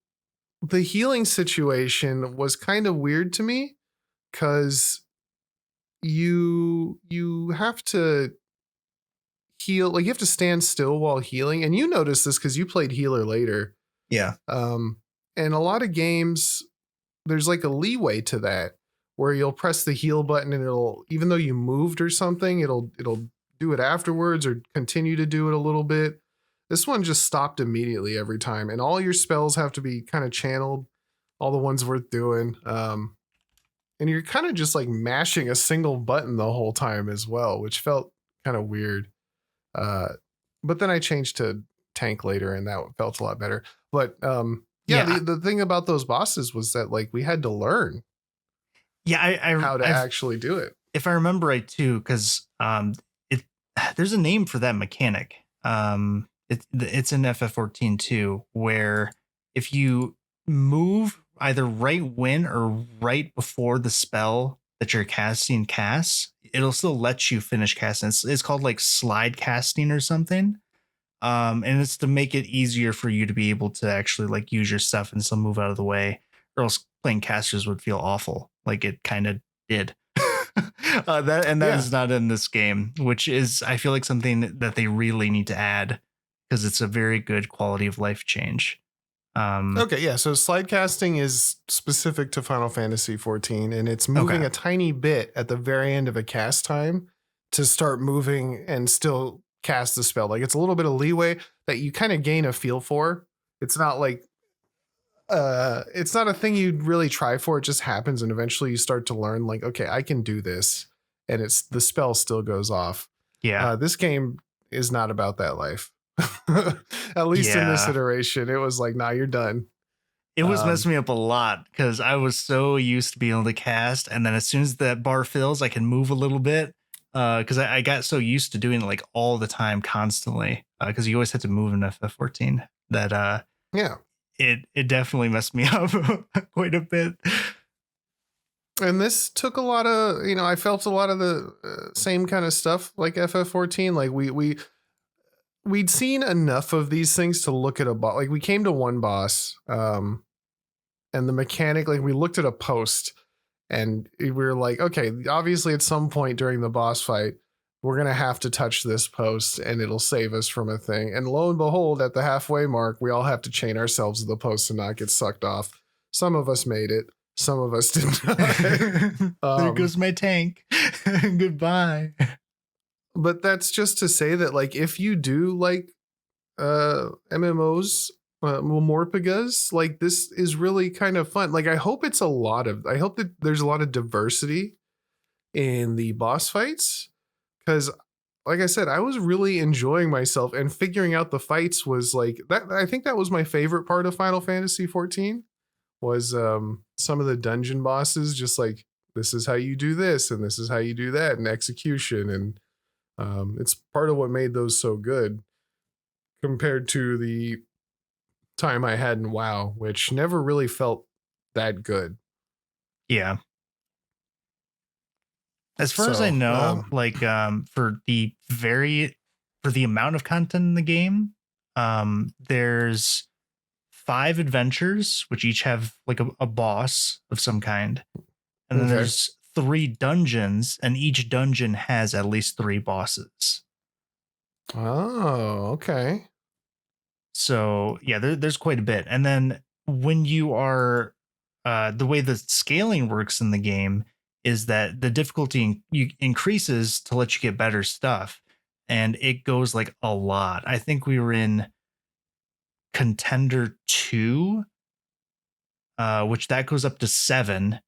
the healing situation was kind of weird to me because you have to heal, like you have to stand still while healing, and you notice this because you played healer later. Yeah. And a lot of games, there's like a leeway to that where you'll press the heal button and it'll, even though you moved or something, it'll do it afterwards or continue to do it a little bit. This one just stopped immediately every time, and all your spells have to be kind of channeled, all the ones worth doing. And you're kind of just like mashing a single button the whole time as well, which felt kind of weird. But then I changed to tank later and that felt a lot better. But the thing about those bosses was that like we had to learn how to actually do it. If I remember right too, because there's a name for that mechanic. It's in FF14 too, where if you move either right when or right before the spell that you're casting casts, it'll still let you finish casting. It's called like slide casting or something. And it's to make it easier for you to be able to actually like use your stuff and still move out of the way, or else playing casters would feel awful. Like it kind of did. That is not in this game, which is, I feel like something that they really need to add because it's a very good quality of life change. So slide casting is specific to Final Fantasy 14, and it's moving a tiny bit at the very end of a cast time to start moving and still cast the spell. Like it's a little bit of leeway that you kind of gain a feel for. It's not like it's not a thing you'd really try for. It just happens, and eventually you start to learn like, okay, I can do this, and it's the spell still goes off. Yeah. This game is not about that life. At least in this iteration, it was like, nah, you're done. It was messing me up a lot because I was so used to being able to cast, and then as soon as that bar fills, I can move a little bit because I got so used to doing it like all the time, constantly, because you always had to move in FF14 that it definitely messed me up quite a bit. And this took a lot of, I felt a lot of the same kind of stuff like FF14. Like we'd seen enough of these things to look at a boss. Like we came to one boss, and the mechanic, like we looked at a post and we were like, okay, obviously at some point during the boss fight, we're going to have to touch this post and it'll save us from a thing. And lo and behold, at the halfway mark, we all have to chain ourselves to the post and not get sucked off. Some of us made it. Some of us did not. There goes my tank. Goodbye. But that's just to say that, like, if you do like MMOs, MMORPGs, like this is really kind of fun. Like, I hope that there's a lot of diversity in the boss fights, because, like I said, I was really enjoying myself, and figuring out the fights was like that. I think that was my favorite part of Final Fantasy 14 was some of the dungeon bosses, just like, this is how you do this and this is how you do that, and execution. And it's part of what made those so good compared to the time I had in WoW, which never really felt that good. Yeah. As far as I know, for the amount of content in the game, there's 5 adventures, which each have like a boss of some kind. And then there's 3 dungeons, and each dungeon has at least 3 bosses. Oh, okay. So yeah, there's quite a bit. And then when you are, the way the scaling works in the game is that the difficulty increases to let you get better stuff. And it goes like a lot. I think we were in Contender 2, which that goes up to 7.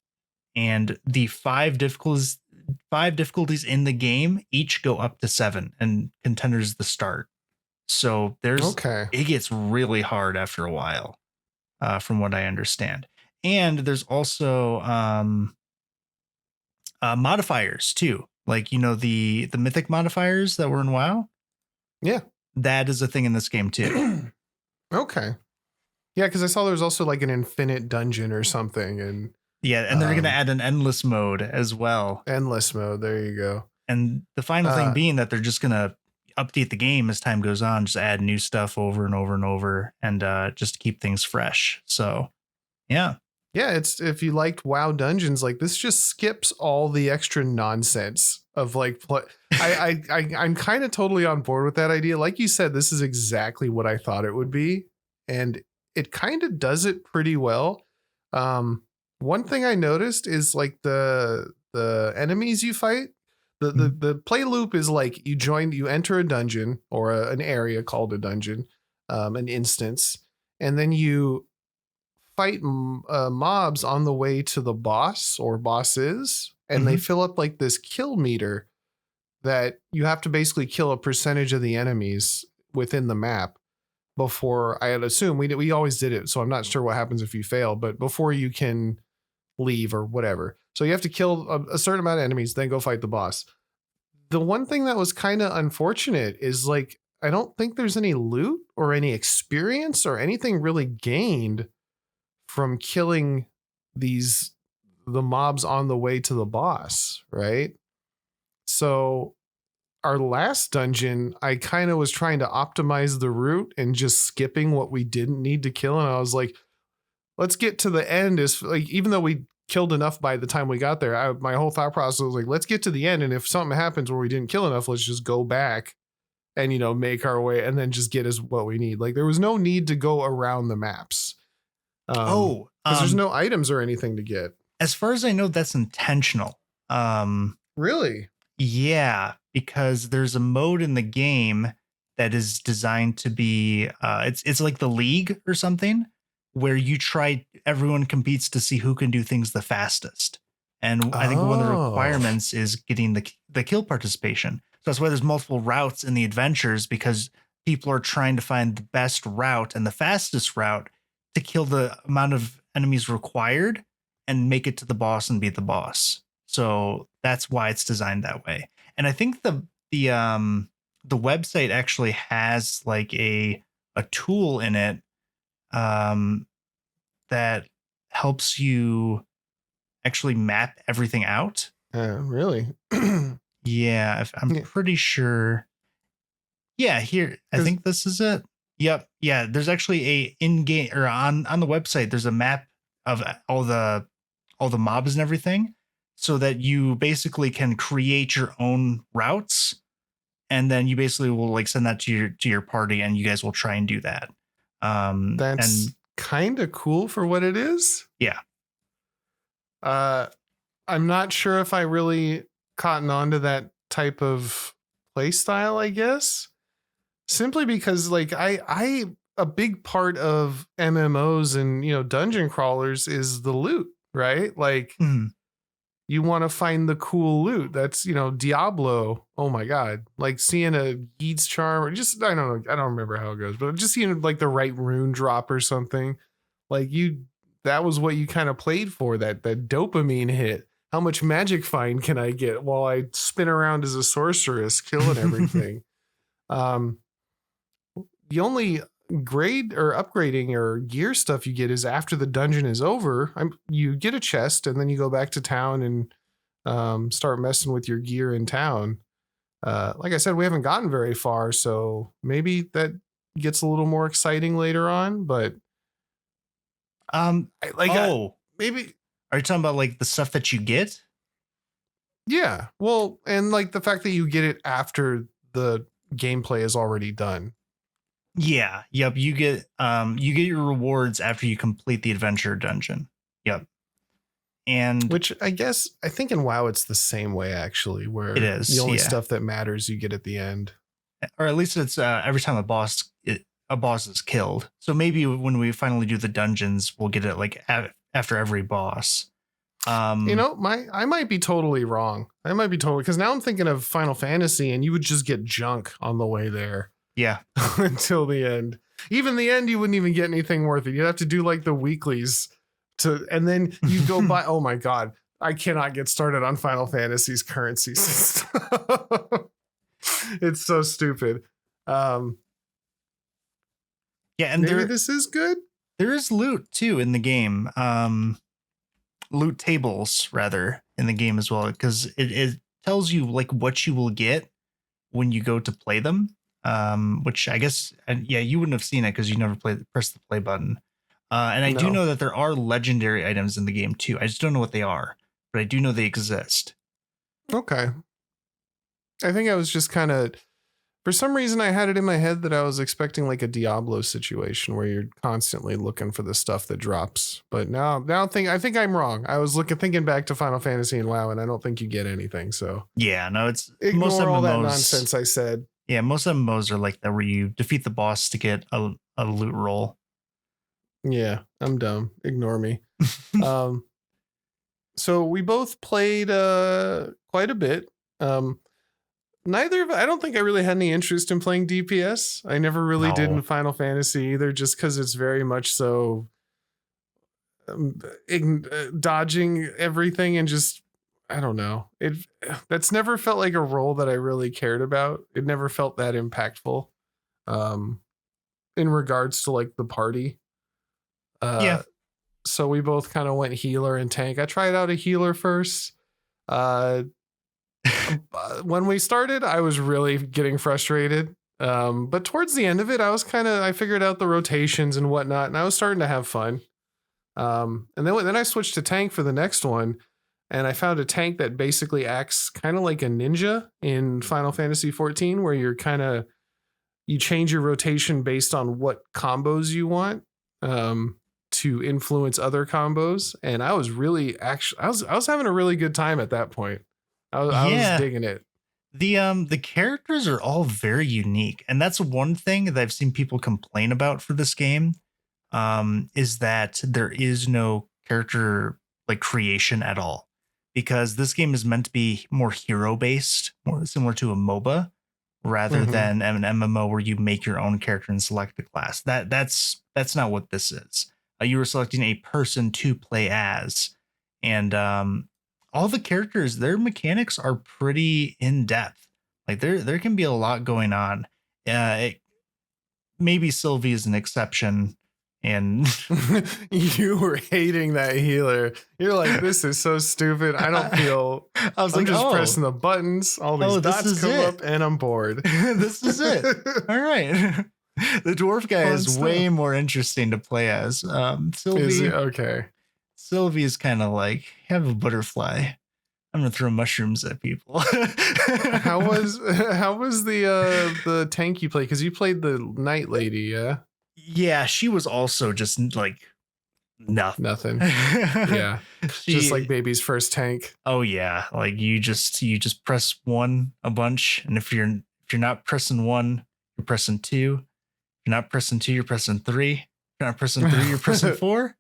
And the 5 difficulties in the game each go up to 7, and Contender's the start. So it gets really hard after a while. from what I understand. And there's also modifiers too, like the mythic modifiers that were in WoW. Yeah, that is a thing in this game too. Okay. Yeah, because I saw there was also like an infinite dungeon or something, and and they're going to add an endless mode as well. Endless mode. There you go. And the final thing being that they're just going to update the game as time goes on, just add new stuff over and over and over, and just keep things fresh. So, yeah. Yeah, it's if you liked WoW Dungeons, like this just skips all the extra nonsense of like I'm kind of totally on board with that idea. Like you said, this is exactly what I thought it would be, and it kind of does it pretty well. One thing I noticed is like the enemies you fight. The play loop is like you enter a dungeon or an area called a dungeon, an instance, and then you fight mobs on the way to the boss or bosses, and they fill up like this kill meter that you have to basically kill a percentage of the enemies within the map before, I had assumed we always did it, so I'm not sure what happens if you fail, but before you can leave or whatever. So you have to kill a certain amount of enemies, then go fight the boss. The one thing that was kind of unfortunate is like, I don't think there's any loot or any experience or anything really gained from killing the mobs on the way to the boss, right? So our last dungeon, I kind of was trying to optimize the route and just skipping what we didn't need to kill. And I was like, let's get to the end. Is like, even though we killed enough by the time we got there, my whole thought process was like, let's get to the end. And if something happens where we didn't kill enough, let's just go back and, make our way and then just get us what we need. Like there was no need to go around the maps. Because there's no items or anything to get. As far as I know, that's intentional. Really? Yeah, because there's a mode in the game that is designed to be it's like the League or something, where everyone competes to see who can do things the fastest. And I think one of the requirements is getting the kill participation. So that's why there's multiple routes in the adventures, because people are trying to find the best route and the fastest route to kill the amount of enemies required and make it to the boss and beat the boss. So that's why it's designed that way. And I think the website actually has like a tool in it that helps you actually map everything out. Really? Yeah, I'm pretty sure. Yeah, here, I think this is it. Yep. Yeah, there's actually a in-game or on the website, there's a map of all the mobs and everything, so that you basically can create your own routes, and then you basically will like send that to your party, and you guys will try and do that. That's kind of cool for what it is. Yeah. I'm not sure if I really cotton on to that type of play style, I guess. Simply because like I a big part of MMOs and dungeon crawlers is the loot, right? Like you want to find the cool loot. That's Diablo. Oh my god. Like seeing a Yeats charm, or just I don't know, I don't remember how it goes, but just seeing like the right rune drop or something. Like that was what you kind of played for, that dopamine hit. How much magic find can I get while I spin around as a sorceress killing everything? The only grade or upgrading or gear stuff you get is after the dungeon is over. You get a chest and then you go back to town and start messing with your gear in town. Like I said, we haven't gotten very far, so maybe that gets a little more exciting later on. But maybe. Are you talking about like the stuff that you get? Yeah. Well, and like the fact that you get it after the gameplay is already done. Yeah. Yep. You get your rewards after you complete the adventure dungeon. Yep. And which I think in WoW it's the same way actually, where it is the only stuff that matters you get at the end. Or at least it's every time a boss is killed. So maybe when we finally do the dungeons, we'll get it like after every boss. I might be totally wrong. Because now I'm thinking of Final Fantasy, and you would just get junk on the way there. Yeah. Until the end. Even the end, you wouldn't even get anything worth it. You'd have to do like the weeklies and then you go by. Oh my God. I cannot get started on Final Fantasy's currency system. It's so stupid. Yeah, and maybe this is good. There is loot too in the game. Loot tables rather in the game as well, because it tells you like what you will get when you go to play them. Which I guess, yeah, you wouldn't have seen it because you never pressed the play button. And I do know that there are legendary items in the game too. I just don't know what they are, but I do know they exist. Okay. I think I was just kind of, for some reason, I had it in my head that I was expecting like a Diablo situation where you're constantly looking for the stuff that drops. But now I think I'm wrong. I was thinking back to Final Fantasy and WoW, and I don't think you get anything. So yeah, no, it's ignore most all MMOs, that nonsense I said. Yeah, most MMOs are like that, where you defeat the boss to get a loot roll. Yeah, I'm dumb. Ignore me. So we both played quite a bit. I don't think I really had any interest in playing DPS. I never really did in Final Fantasy either, just because it's very much so dodging everything and just, I don't know. That's never felt like a role that I really cared about. It never felt that impactful in regards to like the party. Yeah. So we both kind of went healer and tank. I tried out a healer first. When we started, I was really getting frustrated. But towards the end of it, I figured out the rotations and whatnot, and I was starting to have fun. And then I switched to tank for the next one, and I found a tank that basically acts kind of like a ninja in Final Fantasy 14, where you change your rotation based on what combos you want to influence other combos. And I was really I was having a really good time at that point. I was digging it. The characters are all very unique, and that's one thing that I've seen people complain about for this game. Is that there is no character like creation at all, because this game is meant to be more hero based, more similar to a MOBA rather than an MMO where you make your own character and select a class. That's not what this is. You were selecting a person to play as, and all the characters, their mechanics are pretty in depth. Like there can be a lot going on. Maybe Sylvie is an exception. And you were hating that healer. You're like, this is so stupid. I don't feel. I'm just pressing the buttons. All these dots come up, and I'm bored. This is it. All right. The dwarf guy is way more interesting to play as. Sylvie. Is he? Okay. Sylvie is kind of like, have a butterfly. I'm gonna throw mushrooms at people. How was the tank you played? Because you played the night lady, yeah. Yeah, she was also just like nothing. Yeah, just like baby's first tank. Oh yeah, like you just press one a bunch, and if you're not pressing one, you're pressing two. If you're not pressing two, you're pressing three. If you're not pressing three, you're pressing four. If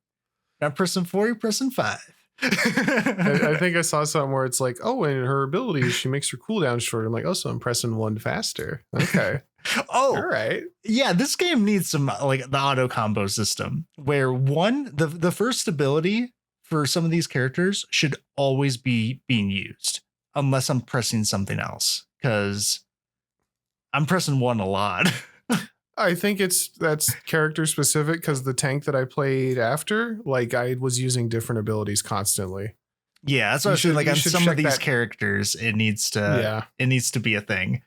you're not pressing four, you're pressing five. I think I saw something where it's like, oh, and her ability, she makes her cooldown short. I'm like, oh, so I'm pressing one faster. Okay. Oh, all right. Yeah, this game needs some like the auto combo system where the first ability for some of these characters should always be being used unless I'm pressing something else, because I'm pressing one a lot. I think that's character specific, because the tank that I played after, like I was using different abilities constantly. Yeah, that's what I should like on some of these characters. It needs to be a thing.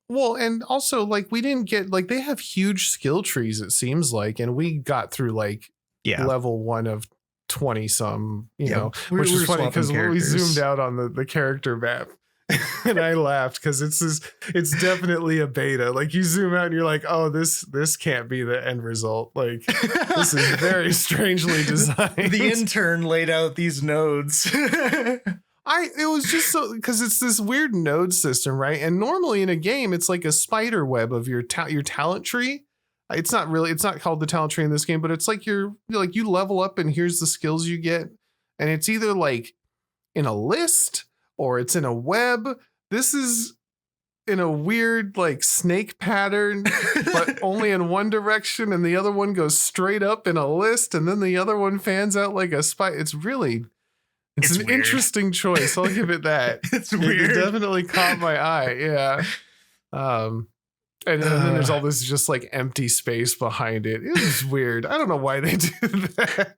Well, and also like we didn't get like they have huge skill trees, it seems like, and we got through like level 1 of 20 some, you know, which is funny because we zoomed out on the character map. And I laughed because it's definitely a beta. Like you zoom out and you're like, oh, this can't be the end result. Like this is very strangely designed. The intern laid out these nodes. It was just so, because it's this weird node system, right? And normally in a game, it's like a spider web of your talent tree. It's not called the talent tree in this game, but it's like you level up and here's the skills you get. And it's either like in a list or it's in a web. It's in a weird like snake pattern, but only in one direction, and the other one goes straight up in a list, and then the other one fans out like a spike. It's an weird. Interesting choice. I'll give it that. It's weird. It definitely caught my eye. Yeah. And then there's all this just like empty space behind it. It was weird. I don't know why they do that.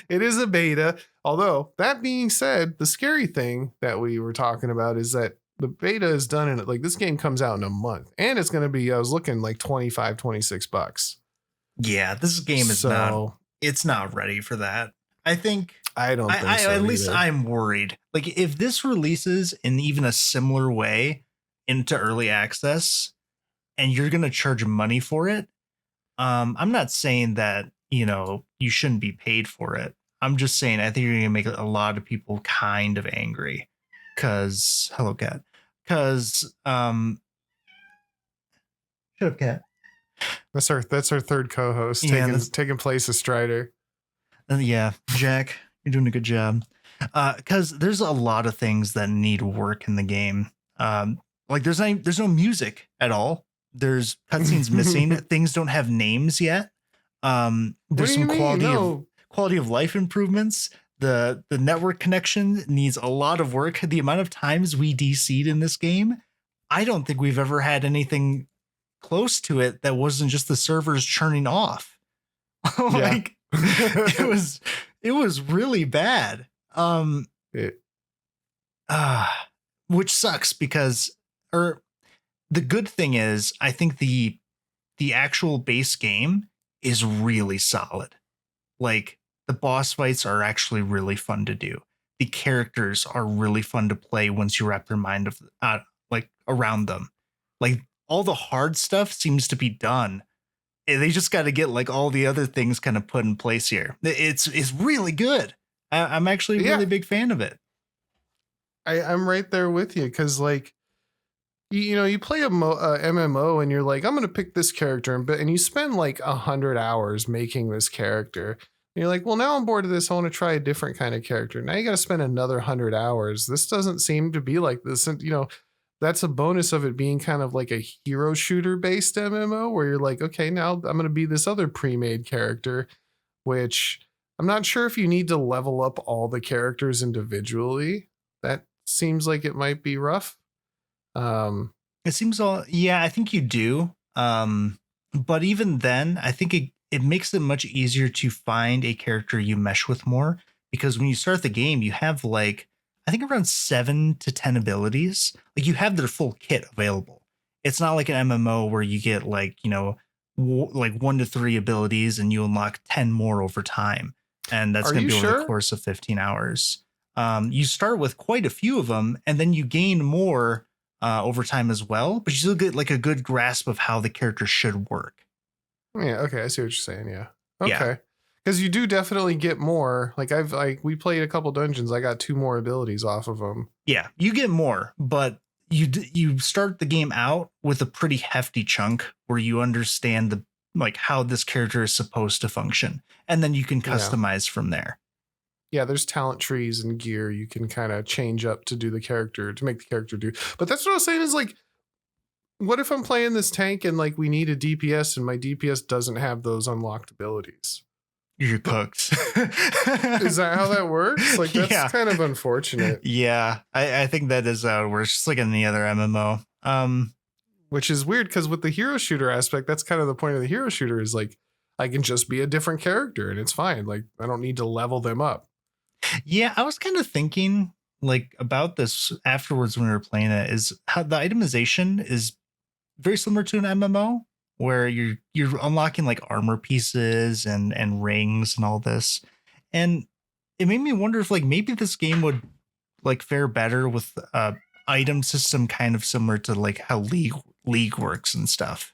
It is a beta. Although, that being said, the scary thing that we were talking about is that the beta is done in like this game comes out in a month. And it's going to be, I was looking like $25-$26. Yeah, this game is it's not ready for that. I think I don't think so at least either. I'm worried. Like if this releases in even a similar way into early access and you're going to charge money for it, I'm not saying that, you shouldn't be paid for it. I'm just saying I think you're going to make a lot of people kind of angry because hello cat. Because shut up, cat. That's our third co-host taking place as Strider. Yeah, Jack, you're doing a good job. Because there's a lot of things that need work in the game. Like there's no music at all. There's cutscenes missing. Things don't have names yet. There's some quality of life improvements. The network connection needs a lot of work. The amount of times we DC'd in this game, I don't think we've ever had anything close to it that wasn't just the servers churning off. Like it was really bad. Which sucks because the good thing is I think the actual base game is really solid. Like the boss fights are actually really fun to do. The characters are really fun to play once you wrap your mind around them. Like all the hard stuff seems to be done. They just got to get like all the other things kind of put in place here. It's really good. I'm actually a really big fan of it. I'm right there with you because like, you play a MMO and you're like, I'm going to pick this character and you spend like 100 hours making this character. And you're like, well, now I'm bored of this. I want to try a different kind of character. Now you got to spend another 100 hours. This doesn't seem to be like this. And, that's a bonus of it being kind of like a hero shooter based MMO where you're like, okay, now I'm going to be this other pre-made character, which I'm not sure if you need to level up all the characters individually. That seems like it might be rough. It seems I think you do. But even then, I think it makes it much easier to find a character you mesh with more because when you start the game, you have like, I think around 7 to 10 abilities. Like you have their full kit available. It's not like an MMO where you get like, like 1 to 3 abilities and you unlock 10 more over time. And that's going to be over the course of 15 hours. You start with quite a few of them and then you gain more over time as well, but you still get like a good grasp of how the character should work. Yeah. Okay. I see what you're saying. Yeah. Okay. Because you do definitely get more. Like we played a couple dungeons. I got 2 more abilities off of them. Yeah, you get more, but you start the game out with a pretty hefty chunk where you understand how this character is supposed to function, and then you can customize from there. Yeah, there's talent trees and gear you can kind of change up to make the character do. But that's what I was saying is like, what if I'm playing this tank and like we need a DPS and my DPS doesn't have those unlocked abilities? You're cooked. Is that how that works? Like that's kind of unfortunate. Yeah, I think that is how it works, just like any other MMO. Which is weird because with the hero shooter aspect, that's kind of the point of the hero shooter is like I can just be a different character and it's fine. Like I don't need to level them up. Yeah, I was kind of thinking like about this afterwards when we were playing it, is how the itemization is very similar to an MMO where you're unlocking like armor pieces and rings and all this. And it made me wonder if like maybe this game would like fare better with item system kind of similar to like how League works and stuff,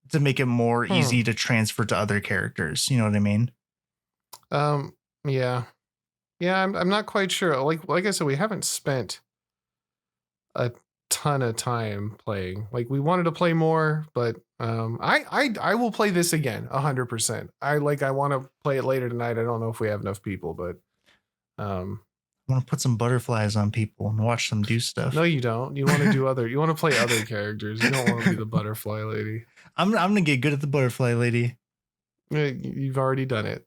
to make it more easy to transfer to other characters. You know what I mean? Yeah. I'm not quite sure. Like I said, we haven't spent a ton of time playing. Like we wanted to play more, but I will play this again 100%. I want to play it later tonight. I don't know if we have enough people, but want to put some butterflies on people and watch them do stuff. No, you don't. You want to do other. You want to play other characters. You don't want to be the butterfly lady. I'm gonna get good at the butterfly lady. You've already done it.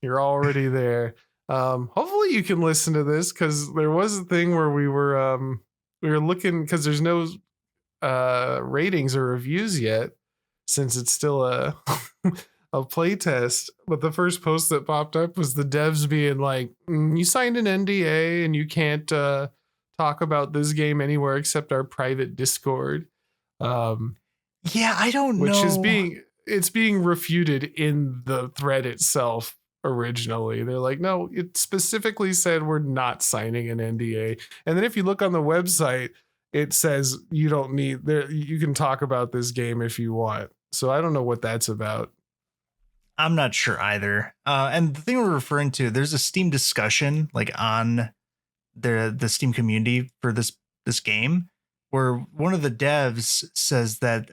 You're already there. Hopefully you can listen to this, because there was a thing where we were looking, because there's no ratings or reviews yet, since it's still a playtest. But the first post that popped up was the devs being like, you signed an NDA and you can't talk about this game anywhere except our private Discord. Yeah, I don't know. Which is being refuted in the thread itself. Originally, they're like, no, it specifically said we're not signing an NDA. And then if you look on the website, it says you don't need there. You can talk about this game if you want. So I don't know what that's about. I'm not sure either. And the thing we're referring to, there's a Steam discussion like on the Steam community for this game, where one of the devs says that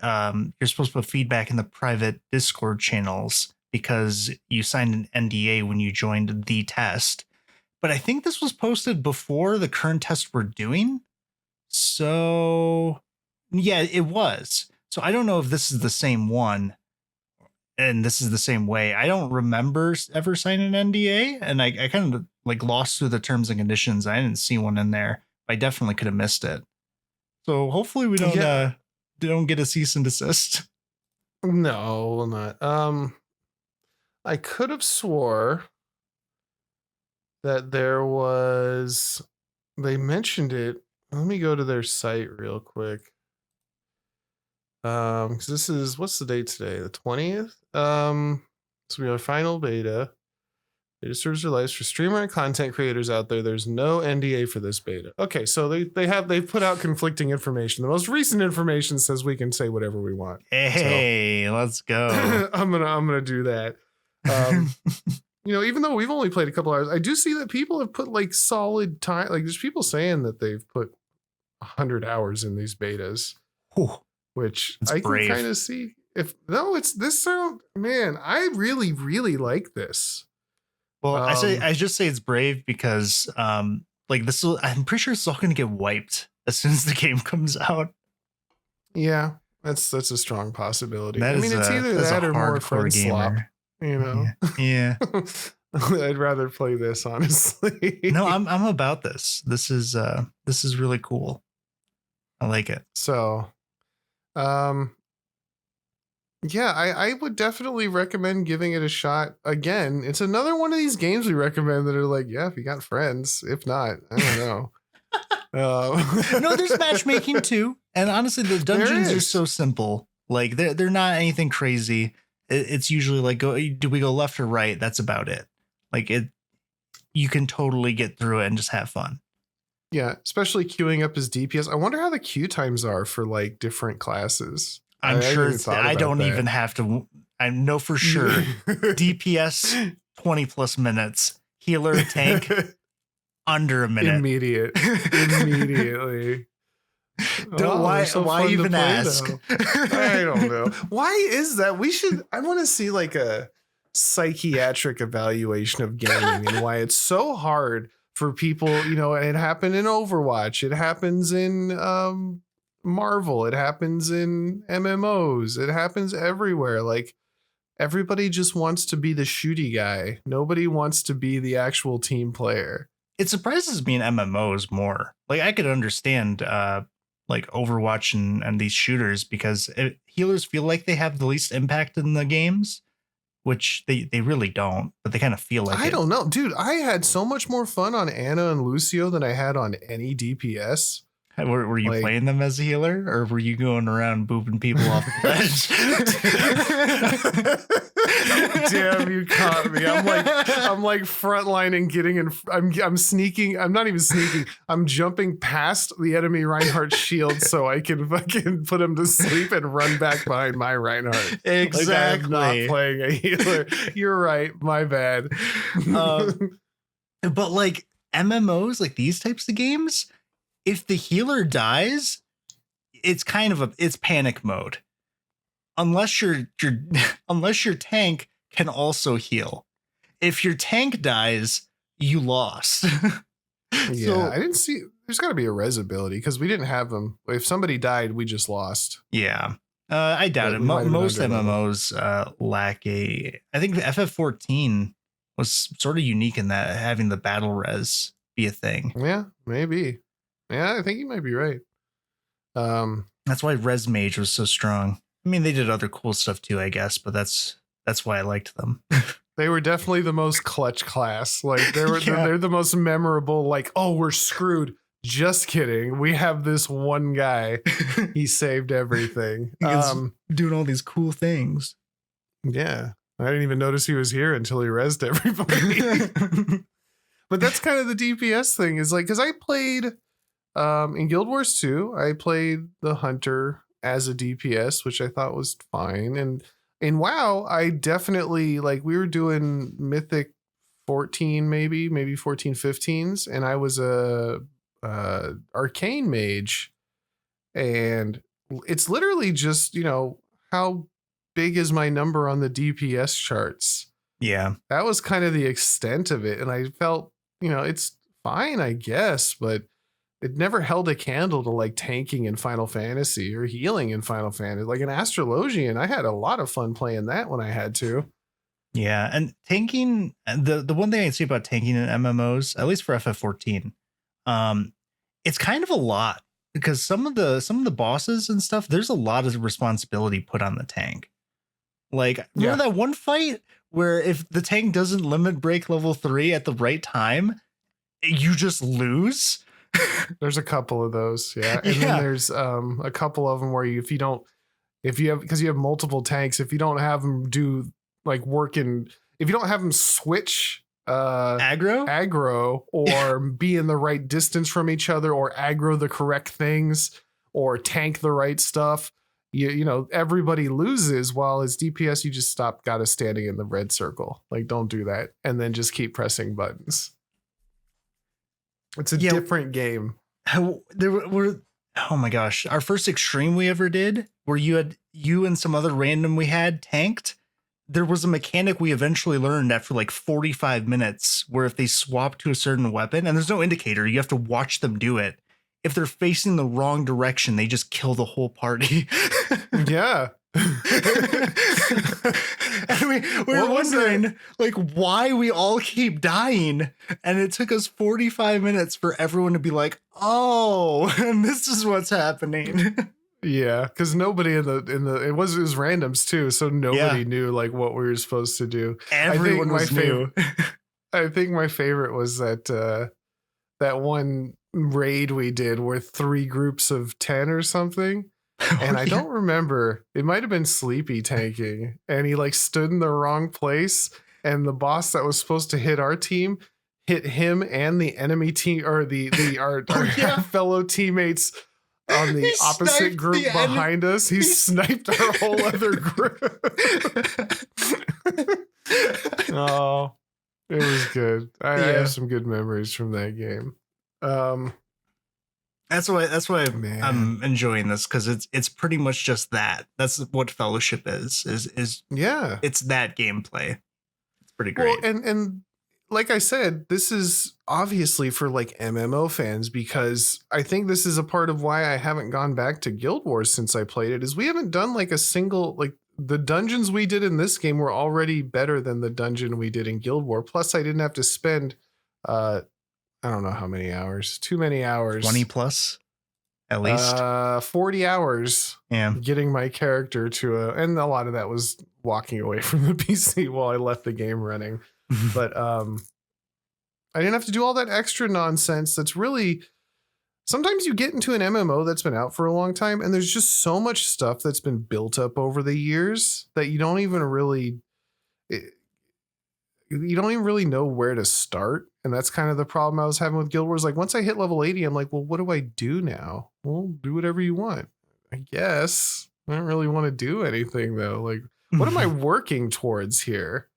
you're supposed to put feedback in the private Discord channels because you signed an NDA when you joined the test. But I think this was posted before the current test we're doing. So yeah, it was. So I don't know if this is the same one and this is the same way. I don't remember ever signing an NDA, and I kind of like lost through the terms and conditions. I didn't see one in there. I definitely could have missed it. So hopefully we don't get a cease and desist. No, we'll not. I could have swore that they mentioned it. Let me go to their site real quick. Because this is, what's the date today? The 20th? So we have final beta. Beta servers are live for streamer and content creators out there. There's no NDA for this beta. Okay, so they've put out conflicting information. The most recent information says we can say whatever we want. Hey, let's go. I'm gonna do that. Even though we've only played a couple hours, I do see that people have put like solid time. Like there's people saying that they've put 100 hours in these betas, which I can kind of see. It's this sound, man, I really, really like this. Well, I just say it's brave because I'm pretty sure it's all going to get wiped as soon as the game comes out. Yeah, that's a strong possibility. It's either that or more friend swap. Yeah. I'd rather play this, honestly. No, I'm about this. This is really cool. I like it. So, yeah, I would definitely recommend giving it a shot. Again, it's another one of these games we recommend that are like, yeah, if you got friends. If not, I don't know. No, there's matchmaking too. And honestly, the dungeons are so simple. Like they're not anything crazy. It's usually like, do we go left or right? That's about it. Like you can totally get through it and just have fun. Yeah, especially queuing up as DPS. I wonder how the queue times are for like different classes. I'm sure I don't even have to. I know for sure. DPS 20 plus minutes. Healer, tank under a minute. Immediately. Why even ask? I don't know. Why is that? I want to see like a psychiatric evaluation of gaming and why it's so hard for people. It happened in Overwatch. It happens in Marvel. It happens in MMOs. It happens everywhere. Like everybody just wants to be the shooty guy. Nobody wants to be the actual team player. It surprises me in MMOs more. Like I could understand like Overwatch and these shooters because healers feel like they have the least impact in the games, which they really don't, but they kind of feel like I don't know. Dude, I had so much more fun on Ana and Lucio than I had on any DPS. Were you playing them as a healer, or were you going around booping people off the ledge? Damn, you caught me. I'm like frontlining, getting in. I'm sneaking. I'm not even sneaking. I'm jumping past the enemy Reinhardt's shield so I can fucking put him to sleep and run back behind my Reinhardt. Exactly. Like I'm not playing a healer. You're right. My bad. But like MMOs, like these types of games, if the healer dies, it's kind of it's panic mode. Unless your tank can also heal. If your tank dies, you lost. Yeah, So, I didn't see. There's got to be a res ability because we didn't have them. If somebody died, we just lost. yeah. I doubt But it. we might have been Most under level. MMOs lack a. I think the FF14 was sort of unique in that having the battle res be a thing. Yeah, maybe. Yeah, I think you might be right. That's why Res Mage was so strong. I mean, they did other cool stuff too, I guess, but that's why I liked them. They were definitely the most clutch class. Like they're the most memorable. Like, oh, we're screwed. Just kidding. We have this one guy. He saved everything. Doing all these cool things. Yeah, I didn't even notice he was here until he rezzed everybody. But that's kind of the DPS thing. Is like because I played in Guild Wars 2, I played the Hunter as a DPS, which I thought was fine. And in WoW, I definitely like we were doing Mythic 14, maybe 14, 15s, and I was a arcane mage. And it's literally just, how big is my number on the DPS charts? Yeah. That was kind of the extent of it. And I felt, it's fine, I guess, but it never held a candle to like tanking in Final Fantasy or healing in Final Fantasy. Like an Astrologian, I had a lot of fun playing that when I had to. Yeah, and tanking, the one thing I see about tanking in MMOs, at least for FF14, it's kind of a lot because some of the bosses and stuff, there's a lot of responsibility put on the tank. Like, remember that one fight where if the tank doesn't limit break level 3 at the right time, you just lose? There's a couple of those, yeah. And then there's a couple of them where because you have multiple tanks, if you don't have them do like if you don't have them switch aggro or be in the right distance from each other or aggro the correct things or tank the right stuff, everybody loses. While as DPS, you just gotta standing in the red circle. Like, don't do that, and then just keep pressing buttons. It's a different game. Oh my gosh, our first extreme we ever did, where you and some other random we had tanked. There was a mechanic we eventually learned after like 45 minutes where if they swap to a certain weapon, and there's no indicator, you have to watch them do it. If they're facing the wrong direction, they just kill the whole party. Yeah. And we're wondering like why we all keep dying, and it took us 45 minutes for everyone to be like, oh, and this is what's happening. Yeah, because nobody in the it was randoms too, so nobody knew like what we were supposed to do. Everyone was new. I think my favorite was that one raid we did where 3 groups of 10 or something. And I don't remember. It might have been Sleepy tanking, and he like stood in the wrong place, and the boss that was supposed to hit our team hit him and the enemy team, or our fellow teammates on the opposite group behind us. He sniped our whole other group. Oh, it was good. I have some good memories from that game. That's why I'm enjoying this, because it's pretty much just that. That's what Fellowship is it's that gameplay. It's pretty great. Well, and like I said, this is obviously for like MMO fans, because I think this is a part of why I haven't gone back to Guild Wars since I played it, is we haven't done like a single, like the dungeons we did in this game were already better than the dungeon we did in Guild War. Plus I didn't have to spend I don't know how many hours. Too many hours. 20 plus, at least. 40 hours. Yeah. Getting my character and a lot of that was walking away from the PC while I left the game running. But I didn't have to do all that extra nonsense. That's really, sometimes you get into an MMO that's been out for a long time, and there's just so much stuff that's been built up over the years that you don't even really know where to start. And that's kind of the problem I was having with Guild Wars. Like once I hit level 80, I'm like, well, what do I do now? Well, do whatever you want, I guess. I don't really want to do anything though. Like, what am I working towards here?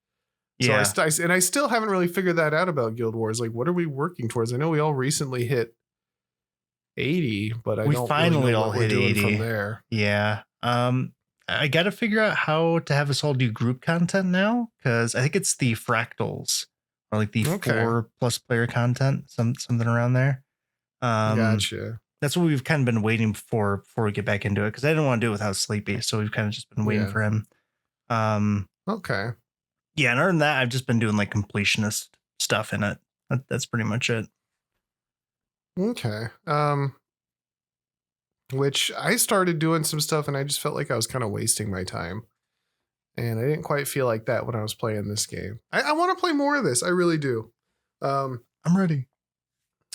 Yeah. So I still haven't really figured that out about Guild Wars. Like, what are we working towards? I know we all recently hit 80, but we don't finally really know all what hit we're doing 80 from there. Yeah. I got to figure out how to have us all do group content now, because I think it's the fractals or like the Okay. 4+ player content, something around there. Gotcha. That's what we've kind of been waiting for before we get back into it, because I didn't want to do it without Sleepy, so we've kind of just been waiting Yeah. for him. Okay. Yeah, and other than that, I've just been doing like completionist stuff in it. That's pretty much it. Okay. Which I started doing some stuff and I just felt like I was kind of wasting my time. And I didn't quite feel like that when I was playing this game. I want to play more of this. I really do. I'm ready.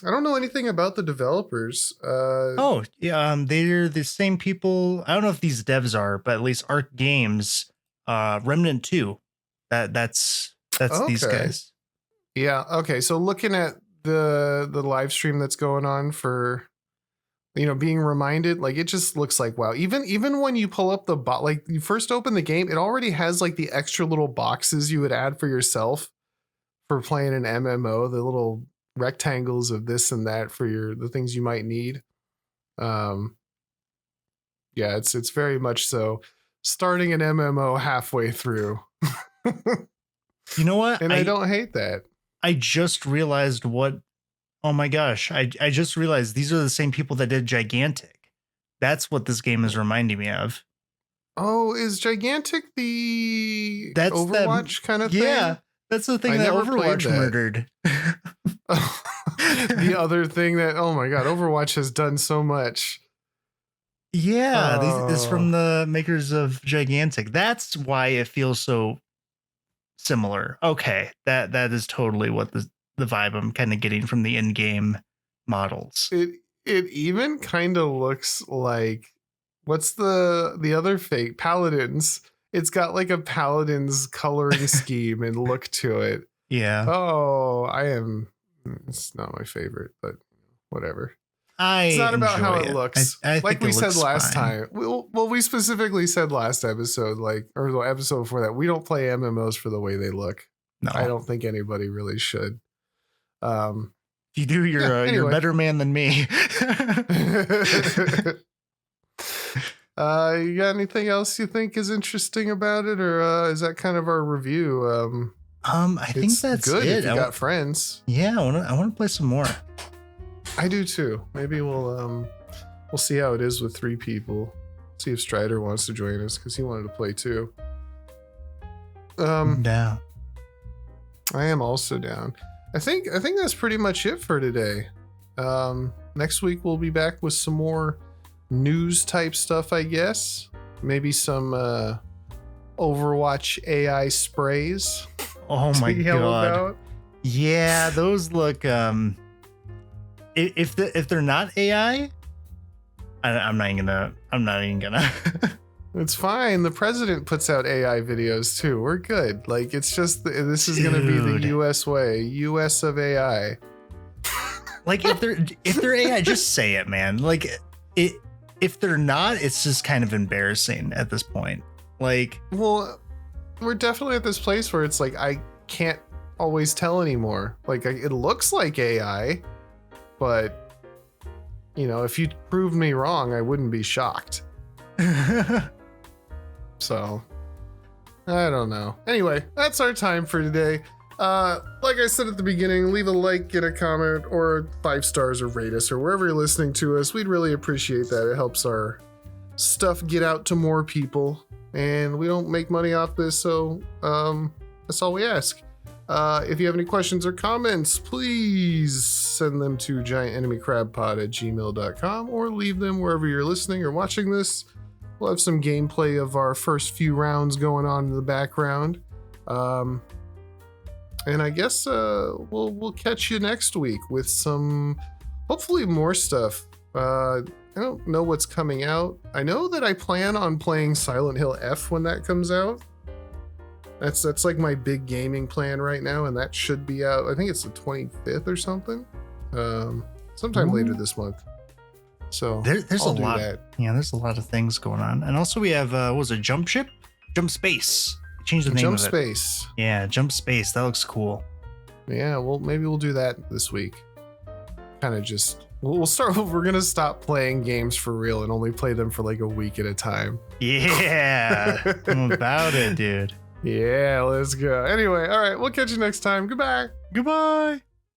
I don't know anything about the developers. They're the same people. I don't know if these devs are, but at least Arc Games, Remnant 2. That's these Okay. guys. Yeah. Okay. So looking at the live stream that's going on for, being reminded, like, it just looks like, wow. Even when you pull up the like you first open the game, it already has like the extra little boxes you would add for yourself for playing an MMO, the little rectangles of this and that for the things you might need. Yeah, it's very much so starting an MMO halfway through. You know what? And I don't hate that. I just realized oh my gosh. I just realized these are the same people that did Gigantic. That's what this game is reminding me of. Oh, is Gigantic the That's Overwatch kind of thing? Yeah, that's the thing I that never played Overwatch that. murdered. The other thing that, oh my God, Overwatch has done so much. Yeah, this is from the makers of Gigantic. That's why it feels so similar. Okay, that is totally what the vibe I'm kind of getting from the in-game models. It even kind of looks like, what's the other fake? Paladins. It's got like a Paladins coloring scheme and look to it. Yeah. Oh, it's not my favorite, but whatever. It's not about how it looks. I like we said last fine. time. Well, we specifically said last episode, or the episode before that, we don't play MMOs for the way they look. No, I don't think anybody really should. If you do, you're anyway. a better man than me. You got anything else you think is interesting about it, or is that kind of our review? I think that's good it. if you got friends. Yeah, I want to play some more. I do too. Maybe we'll see how it is with 3 people. See if Strider wants to join us because he wanted to play too. Down. I am also down. I think that's pretty much it for today. Next week we'll be back with some more news type stuff, I guess. Maybe some Overwatch AI sprays. Oh my yell god. about. Yeah, those look if they're not AI, I'm not even gonna. It's fine. The president puts out AI videos too. We're good. Like, it's just this is gonna be the US way. US of AI. Like, if they're AI, just say it, man. Like, if they're not, it's just kind of embarrassing at this point. Like, well, we're definitely at this place where it's like I can't always tell anymore. Like, it looks like AI, but if you proved me wrong, I wouldn't be shocked. So, I don't know. Anyway, that's our time for today. Like I said at the beginning, leave a like, get a comment, or 5 stars, or rate us, or wherever you're listening to us. We'd really appreciate that. It helps our stuff get out to more people, and we don't make money off this, so that's all we ask. If you have any questions or comments, please send them to giantenemycrabpod@gmail.com, or leave them wherever you're listening or watching this. We'll have some gameplay of our first few rounds going on in the background. And I guess we'll catch you next week with some, hopefully more stuff. I don't know what's coming out. I know that I plan on playing Silent Hill F when that comes out. That's like my big gaming plan right now, and that should be out. I think it's the 25th or something. Sometime later this month. So there's I'll a do lot. that. Yeah, there's a lot of things going on, and also we have what was it, Jump Space? Change the name Jump of it. Space. Yeah, Jump Space. That looks cool. Yeah, well, maybe we'll do that this week. Kind of just we'll start. We're gonna stop playing games for real and only play them for like a week at a time. Yeah, I'm about it, dude. Yeah, let's go. Anyway, all right, we'll catch you next time. Goodbye. Goodbye.